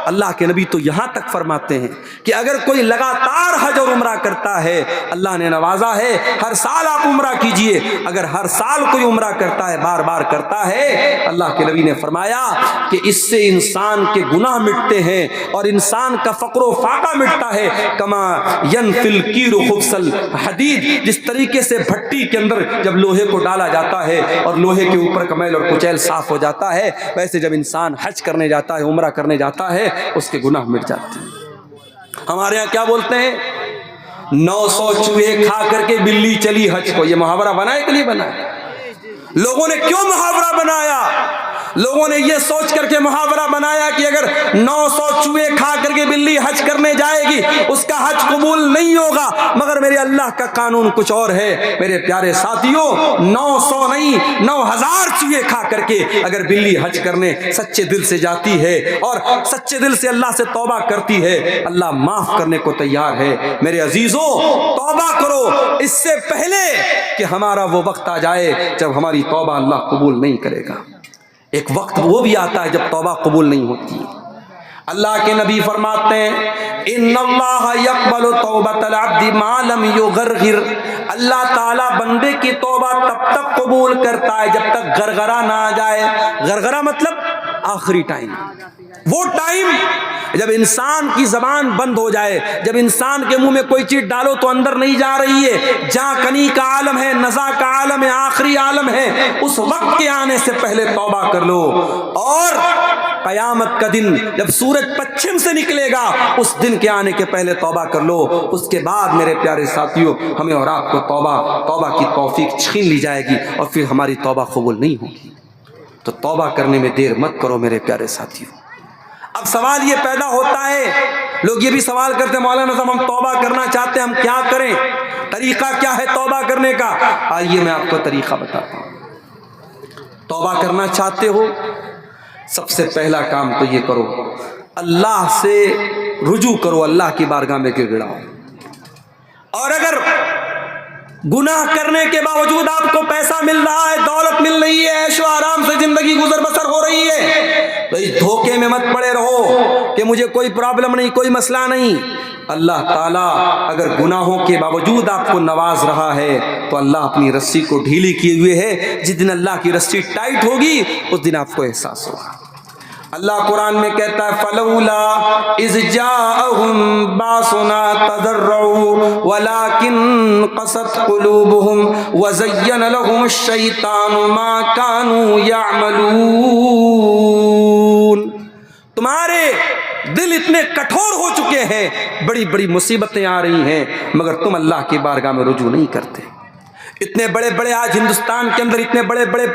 اللہ کے نبی تو یہاں تک فرماتے ہیں کہ اگر کوئی لگاتار حج اور عمرہ کرتا ہے، اللہ نے نوازا ہے، ہر سال آپ عمرہ کیجئے، اگر ہر سال کوئی عمرہ کرتا ہے، بار بار کرتا ہے، اللہ کے نبی نے فرمایا کہ اس سے انسان کے گناہ مٹتے ہیں اور انسان کا فقر و فاقہ مٹتا ہے۔ کما ینفی الکیر خبث الحدید، جس طریقے سے بھٹی کے اندر جب لوہے کو ڈالا جاتا ہے اور لوہے کے اوپر کا میل اور کچیل صاف ہو جاتا ہے، ویسے جب انسان حج کرنے جاتا ہے، عمرہ کرنے جاتا ہے، اس کے گناہ مٹ جاتے ہیں۔ ہمارے ہاں کیا بولتے ہیں؟ 900 چوہے کھا کر کے بلی چلی حج کو۔ یہ محاورہ بنا ہے کہ نہیں بنا ہے؟ لوگوں نے کیوں محاورہ بنایا؟ لوگوں نے یہ سوچ کر کے محاورہ بنایا کہ اگر 900 چوہے کھا کر کے بلی حج کرنے جائے گی اس کا حج قبول نہیں ہوگا، مگر میرے اللہ کا قانون کچھ اور ہے۔ میرے پیارے ساتھیوں، 900 نہیں 9000 چوہے کھا کر کے اگر بلی حج کرنے سچے دل سے جاتی ہے اور سچے دل سے اللہ سے توبہ کرتی ہے، اللہ معاف کرنے کو تیار ہے۔ میرے عزیزوں، توبہ کرو اس سے پہلے کہ ہمارا وہ وقت آ جائے جب ہماری توبہ اللہ قبول نہیں کرے گا۔ ایک وقت وہ بھی آتا ہے جب توبہ قبول نہیں ہوتی۔ اللہ کے نبی فرماتے ہیں ان اللہ یقبل توبۃ العبد ما لم یغرغر، اللہ تعالیٰ بندے کی توبہ تب تک قبول کرتا ہے جب تک غرغرہ نہ آ جائے۔ غرغرہ مطلب آخری ٹائم، وہ ٹائم جب انسان کی زبان بند ہو جائے، جب انسان کے منہ میں کوئی چیز ڈالو تو اندر نہیں جا رہی ہے، جہاں کنی کا عالم ہے، نزا کا عالم ہے، آخری عالم ہے، اس وقت کے آنے سے پہلے توبہ کر لو۔ اور قیامت کا دن جب سورج پچھم سے نکلے گا، اس دن کے آنے کے پہلے توبہ کر لو۔ اس کے بعد میرے پیارے ساتھیوں، ہمیں اور آپ کو توبہ کی توفیق چھین لی جائے گی اور پھر ہماری توبہ قبول نہیں ہوگی۔ تو توبہ کرنے میں دیر مت کرو میرے پیارے ساتھیوں۔ اب سوال یہ پیدا ہوتا ہے، لوگ یہ بھی سوال کرتے ہیں مولانا صاحب ہم توبہ کرنا چاہتے ہیں، ہم کیا کریں؟ طریقہ کیا ہے توبہ کرنے کا؟ آئیے میں آپ کو طریقہ بتاتا ہوں۔ توبہ کرنا چاہتے ہو، سب سے پہلا کام تو یہ کرو، اللہ سے رجوع کرو، اللہ کی بارگاہ میں گر گڑاؤ۔ اور اگر گناہ کرنے کے باوجود آپ کو پیسہ مل رہا ہے، دولت مل رہی ہے، عیش و آرام سے زندگی گزر بسر ہو رہی ہے، تو اس دھوکے میں مت پڑے رہو کہ مجھے کوئی پرابلم نہیں، کوئی مسئلہ نہیں۔ اللہ تعالیٰ اگر گناہوں کے باوجود آپ کو نواز رہا ہے تو اللہ اپنی رسی کو ڈھیلی کیے ہوئے ہے۔ جس دن اللہ کی رسی ٹائٹ ہوگی اس دن آپ کو احساس ہوگا۔ اللہ قرآن میں کہتا ہے فلولا اذ جاءہم باسنا تضرعوا ولکن قست قلوبہم وزین لہم الشیطان ما کانوا یعملون۔ تمہارے دل اتنے کٹھور ہو چکے ہیں، بڑی بڑی مصیبتیں آ رہی ہیں، مگر تم اللہ کی بارگاہ میں رجوع نہیں کرتے۔ اتنے بڑے بڑے آج ہندوستان کے اندر اتنے بڑے بڑے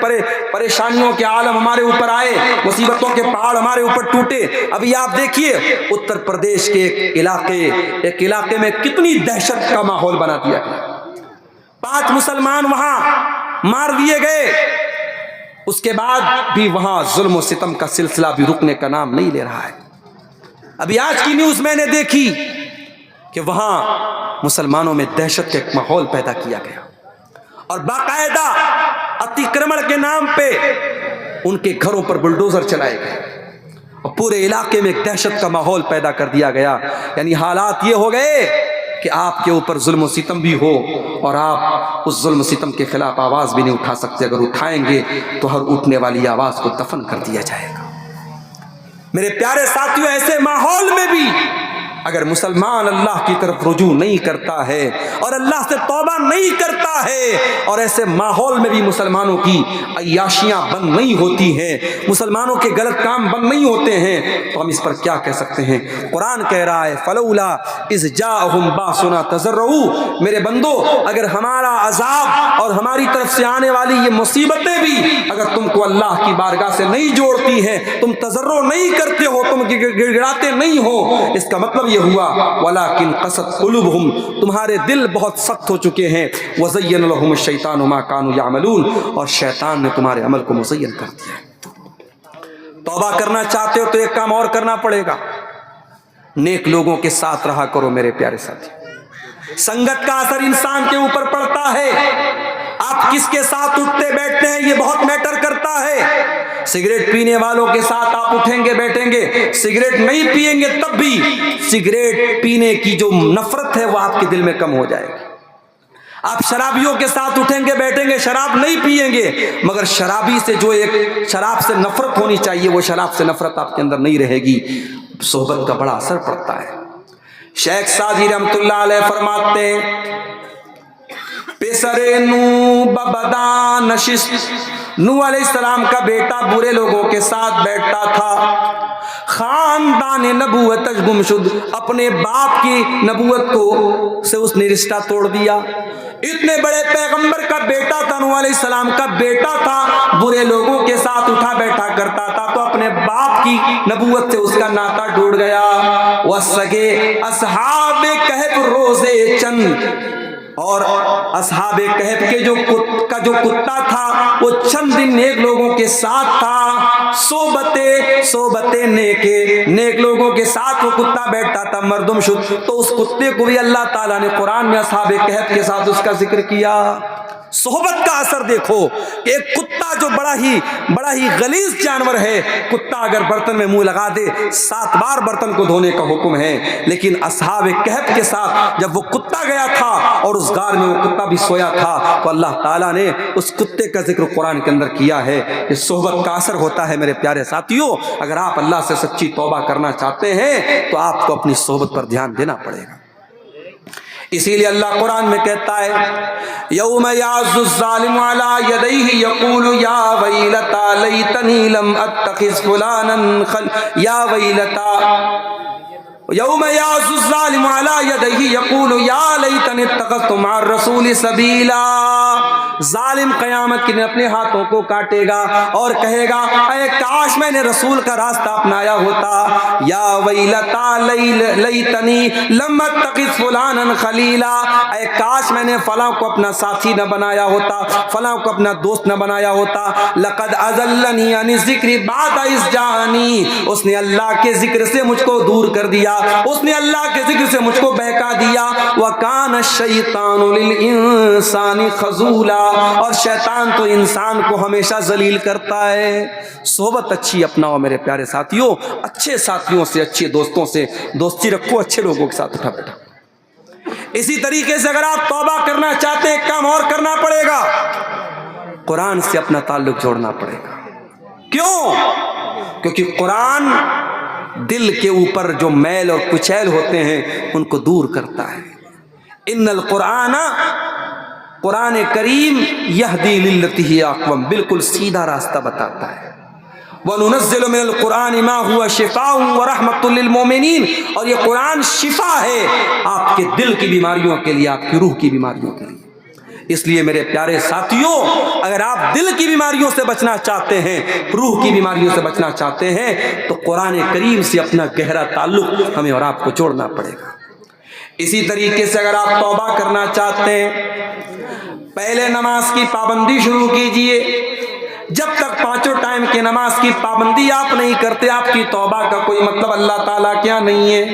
پریشانیوں کے عالم ہمارے اوپر آئے، مصیبتوں کے پہاڑ ہمارے اوپر ٹوٹے۔ ابھی آپ دیکھیے اتر پردیش کے ایک علاقے میں کتنی دہشت کا ماحول بنا دیا گیا، 5 مسلمان وہاں مار دیے گئے، اس کے بعد بھی وہاں ظلم و ستم کا سلسلہ بھی رکنے کا نام نہیں لے رہا ہے۔ ابھی آج کی نیوز میں نے دیکھی کہ وہاں مسلمانوں میں دہشت کا ایک ماحول پیدا کیا گیا اور باقاعدہ اتیکرمن کے نام پہ ان کے گھروں پر بلڈوزر چلائے گئے اور پورے علاقے میں ایک دہشت کا ماحول پیدا کر دیا گیا۔ یعنی حالات یہ ہو گئے کہ آپ کے اوپر ظلم و ستم بھی ہو اور آپ اس ظلم و ستم کے خلاف آواز بھی نہیں اٹھا سکتے۔ اگر اٹھائیں گے تو ہر اٹھنے والی آواز کو دفن کر دیا جائے گا۔ میرے پیارے ساتھیوں، ایسے ماحول میں بھی اگر مسلمان اللہ کی طرف رجوع نہیں کرتا ہے اور اللہ سے توبہ نہیں کرتا ہے اور ایسے ماحول میں بھی مسلمانوں کی عیاشیاں بند نہیں ہوتی ہیں، مسلمانوں کے غلط کام بند نہیں ہوتے ہیں، تو ہم اس پر کیا کہہ سکتے ہیں؟ قرآن کہہ رہا ہے فلولا اذ جاءہم باسنا تضرعوا، میرے بندو اگر ہمارا عذاب اور ہماری طرف سے آنے والی یہ مصیبتیں بھی اگر تم کو اللہ کی بارگاہ سے نہیں جوڑتی ہیں، تم تضرع نہیں کرتے ہو، تم گڑگڑاتے نہیں ہو، اس کا مطلب یہ ہوا ولیکن قست قلوبہم، تمہارے دل بہت سخت ہو چکے ہیں، وزین لہم الشیطان ما کانوا یعملون، اور شیطان نے تمہارے عمل کو مزین کر دیا۔ توبہ کرنا چاہتے ہو تو ایک کام اور کرنا پڑے گا، نیک لوگوں کے ساتھ رہا کرو میرے پیارے ساتھی۔ سنگت کا اثر انسان کے اوپر پڑتا ہے، آپ کس کے ساتھ اٹھتے بیٹھتے ہیں یہ بہت میٹر کرتا ہے۔ سگریٹ پینے والوں کے ساتھ آپ اٹھیں گے بیٹھیں گے، سگریٹ نہیں پیئیں گے تب بھی سگریٹ پینے کی جو نفرت ہے وہ آپ کے دل میں کم ہو جائے گی۔ آپ شرابیوں کے ساتھ اٹھیں گے بیٹھیں گے، شراب نہیں پیئیں گے، مگر شرابی سے جو ایک شراب سے نفرت ہونی چاہیے وہ شراب سے نفرت آپ کے اندر نہیں رہے گی۔ صحبت کا بڑا اثر پڑتا ہے۔ شیخ سعدی رحمت اللہ علیہ فرماتے ہیں پیسرے نو ببدا نشست، نوح علیہ السلام کا بیٹا برے لوگوں کے ساتھ بیٹھتا تھا، خاندان نبوت گم شد، اپنے باپ کی نبوت کو سے اس نے رشتہ توڑ دیا۔ اتنے بڑے پیغمبر کا بیٹا تھا، نوح علیہ السلام کا بیٹا تھا، برے لوگوں کے ساتھ اٹھا بیٹھا کرتا تھا تو اپنے باپ کی نبوت سے اس کا ناتا ٹوٹ گیا۔ وَسَّگے اصحاب کہف روزے چند، اور اصحاب کہف کے جو کتا تھا وہ چند دن نیک لوگوں کے ساتھ تھا، صحبتیں نیک لوگوں کے ساتھ وہ کتا بیٹھتا تھا، مردم شد، تو اس کتے کو بھی اللہ تعالیٰ نے قرآن میں اصحاب کہف کے ساتھ اس کا ذکر کیا۔ صحبت کا اثر دیکھو کہ ایک کتا جو بڑا ہی غلیظ جانور ہے، کتا اگر برتن میں منہ لگا دے 7 بار برتن کو دھونے کا حکم ہے، لیکن اصحاب کہف کے ساتھ جب وہ کتا گیا تھا اور اس غار میں وہ کتا بھی سویا تھا تو اللہ تعالیٰ نے اس کتے کا ذکر قرآن کے اندر کیا ہے۔ یہ صحبت کا اثر ہوتا ہے میرے پیارے ساتھیوں۔ اگر آپ اللہ سے سچی توبہ کرنا چاہتے ہیں تو آپ کو اپنی صحبت پر دھیان دینا پڑے گا۔ اسی لیے اللہ قرآن میں کہتا ہے یوم یعض الظالم علی یدیہ یقول یا ویلتا لیتنی لم اتخذ فلانا یا ویلتا، یوم یعض الظالم علی یدیہ یقول یا لیتنی اتخذت مع الرسول سبیلا، ظالم قیامت کے دن اپنے ہاتھوں کو کاٹے گا اور کہے گا اے کاش میں نے رسول کا راستہ اپنایا ہوتا، یا ویلتا لیتنی لم اتخذ فلانا خلیلا، اے کاش میں نے فلاں کو اپنا ساتھی نہ بنایا ہوتا، فلاں کو اپنا دوست نہ بنایا ہوتا، لقد اضلنی عن الذکر بعد اذ جاءنی، اس نے اللہ کے ذکر سے مجھ کو دور کر دیا، اس نے اللہ کے ذکر سے مجھ کو بہکا دیا، وَكَانَ الشَّيْطَانُ لِلْإِنسَانِ خَذُولًا، اور شیطان تو انسان کو ہمیشہ ذلیل کرتا ہے۔ صحبت صحبت اچھی اپناؤ میرے پیارے ساتھیوں، اچھے ساتھیوں سے، اچھے دوستوں سے دوستی رکھو، اچھے لوگوں کے ساتھ اٹھا بیٹھا۔ اسی طریقے سے اگر آپ توبہ کرنا چاہتے ہیں، ایک کام اور کرنا پڑے گا، قرآن سے اپنا تعلق جوڑنا پڑے گا۔ کیوں؟ کیونکہ قرآن دل کے اوپر جو میل اور کچیل ہوتے ہیں ان کو دور کرتا ہے۔ ان القرآن، قرآن کریم یہدی للتی ہی اقوم، بالکل سیدھا راستہ بتاتا ہے۔ وَنُنَزِّلُ مِنَ الْقُرْآنِ مَا هُوَ شِفَاءٌ وَرَحْمَةٌ لِّلْمُؤْمِنِينَ، اور یہ قرآن شفا ہے آپ کے دل کی بیماریوں کے لیے، آپ کی روح کی بیماریوں کے لیے۔ اس لیے میرے پیارے ساتھیوں، اگر آپ دل کی بیماریوں سے بچنا چاہتے ہیں، روح کی بیماریوں سے بچنا چاہتے ہیں، تو قرآن کریم سے اپنا گہرا تعلق ہمیں اور آپ کو جوڑنا پڑے گا۔ اسی طریقے سے اگر آپ توبہ کرنا چاہتے ہیں، پہلے نماز کی پابندی شروع کیجئے۔ جب تک پانچوں ٹائم کی نماز کی پابندی آپ نہیں کرتے، آپ کی توبہ کا کوئی مطلب اللہ تعالیٰ کیا نہیں ہے۔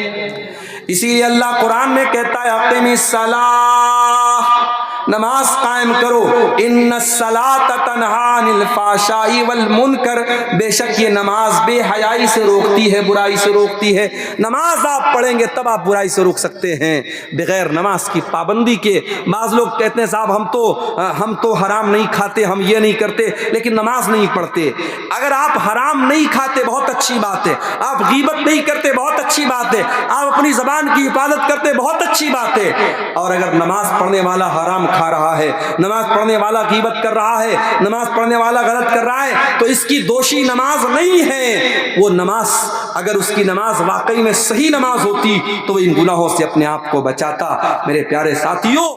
اسی لیے اللہ قرآن میں کہتا ہے اقیم الصلاۃ، نماز قائم کرو، ان الصلاۃ تنہی عن الفحشاء والمنکر، بے شک یہ نماز بے حیائی سے روکتی ہے، برائی سے روکتی ہے۔ نماز آپ پڑھیں گے تب آپ برائی سے روک سکتے ہیں، بغیر نماز کی پابندی کے۔ بعض لوگ کہتے ہیں صاحب ہم تو حرام نہیں کھاتے، ہم یہ نہیں کرتے، لیکن نماز نہیں پڑھتے۔ اگر آپ حرام نہیں کھاتے بہت اچھی بات ہے، آپ غیبت نہیں کرتے بہت اچھی بات ہے، آپ اپنی زبان کی حفاظت کرتے بہت اچھی بات ہے، اور اگر نماز پڑھنے والا حرام کھا رہا ہے، نماز پڑھنے والا غیبت کر رہا ہے، نماز پڑھنے والا غلط کر رہا ہے، تو اس کی دوشی نماز نہیں ہے۔ وہ نماز، اگر اس کی نماز واقعی میں صحیح نماز ہوتی تو وہ ان گناہوں سے اپنے آپ کو بچاتا۔ میرے پیارے ساتھیوں،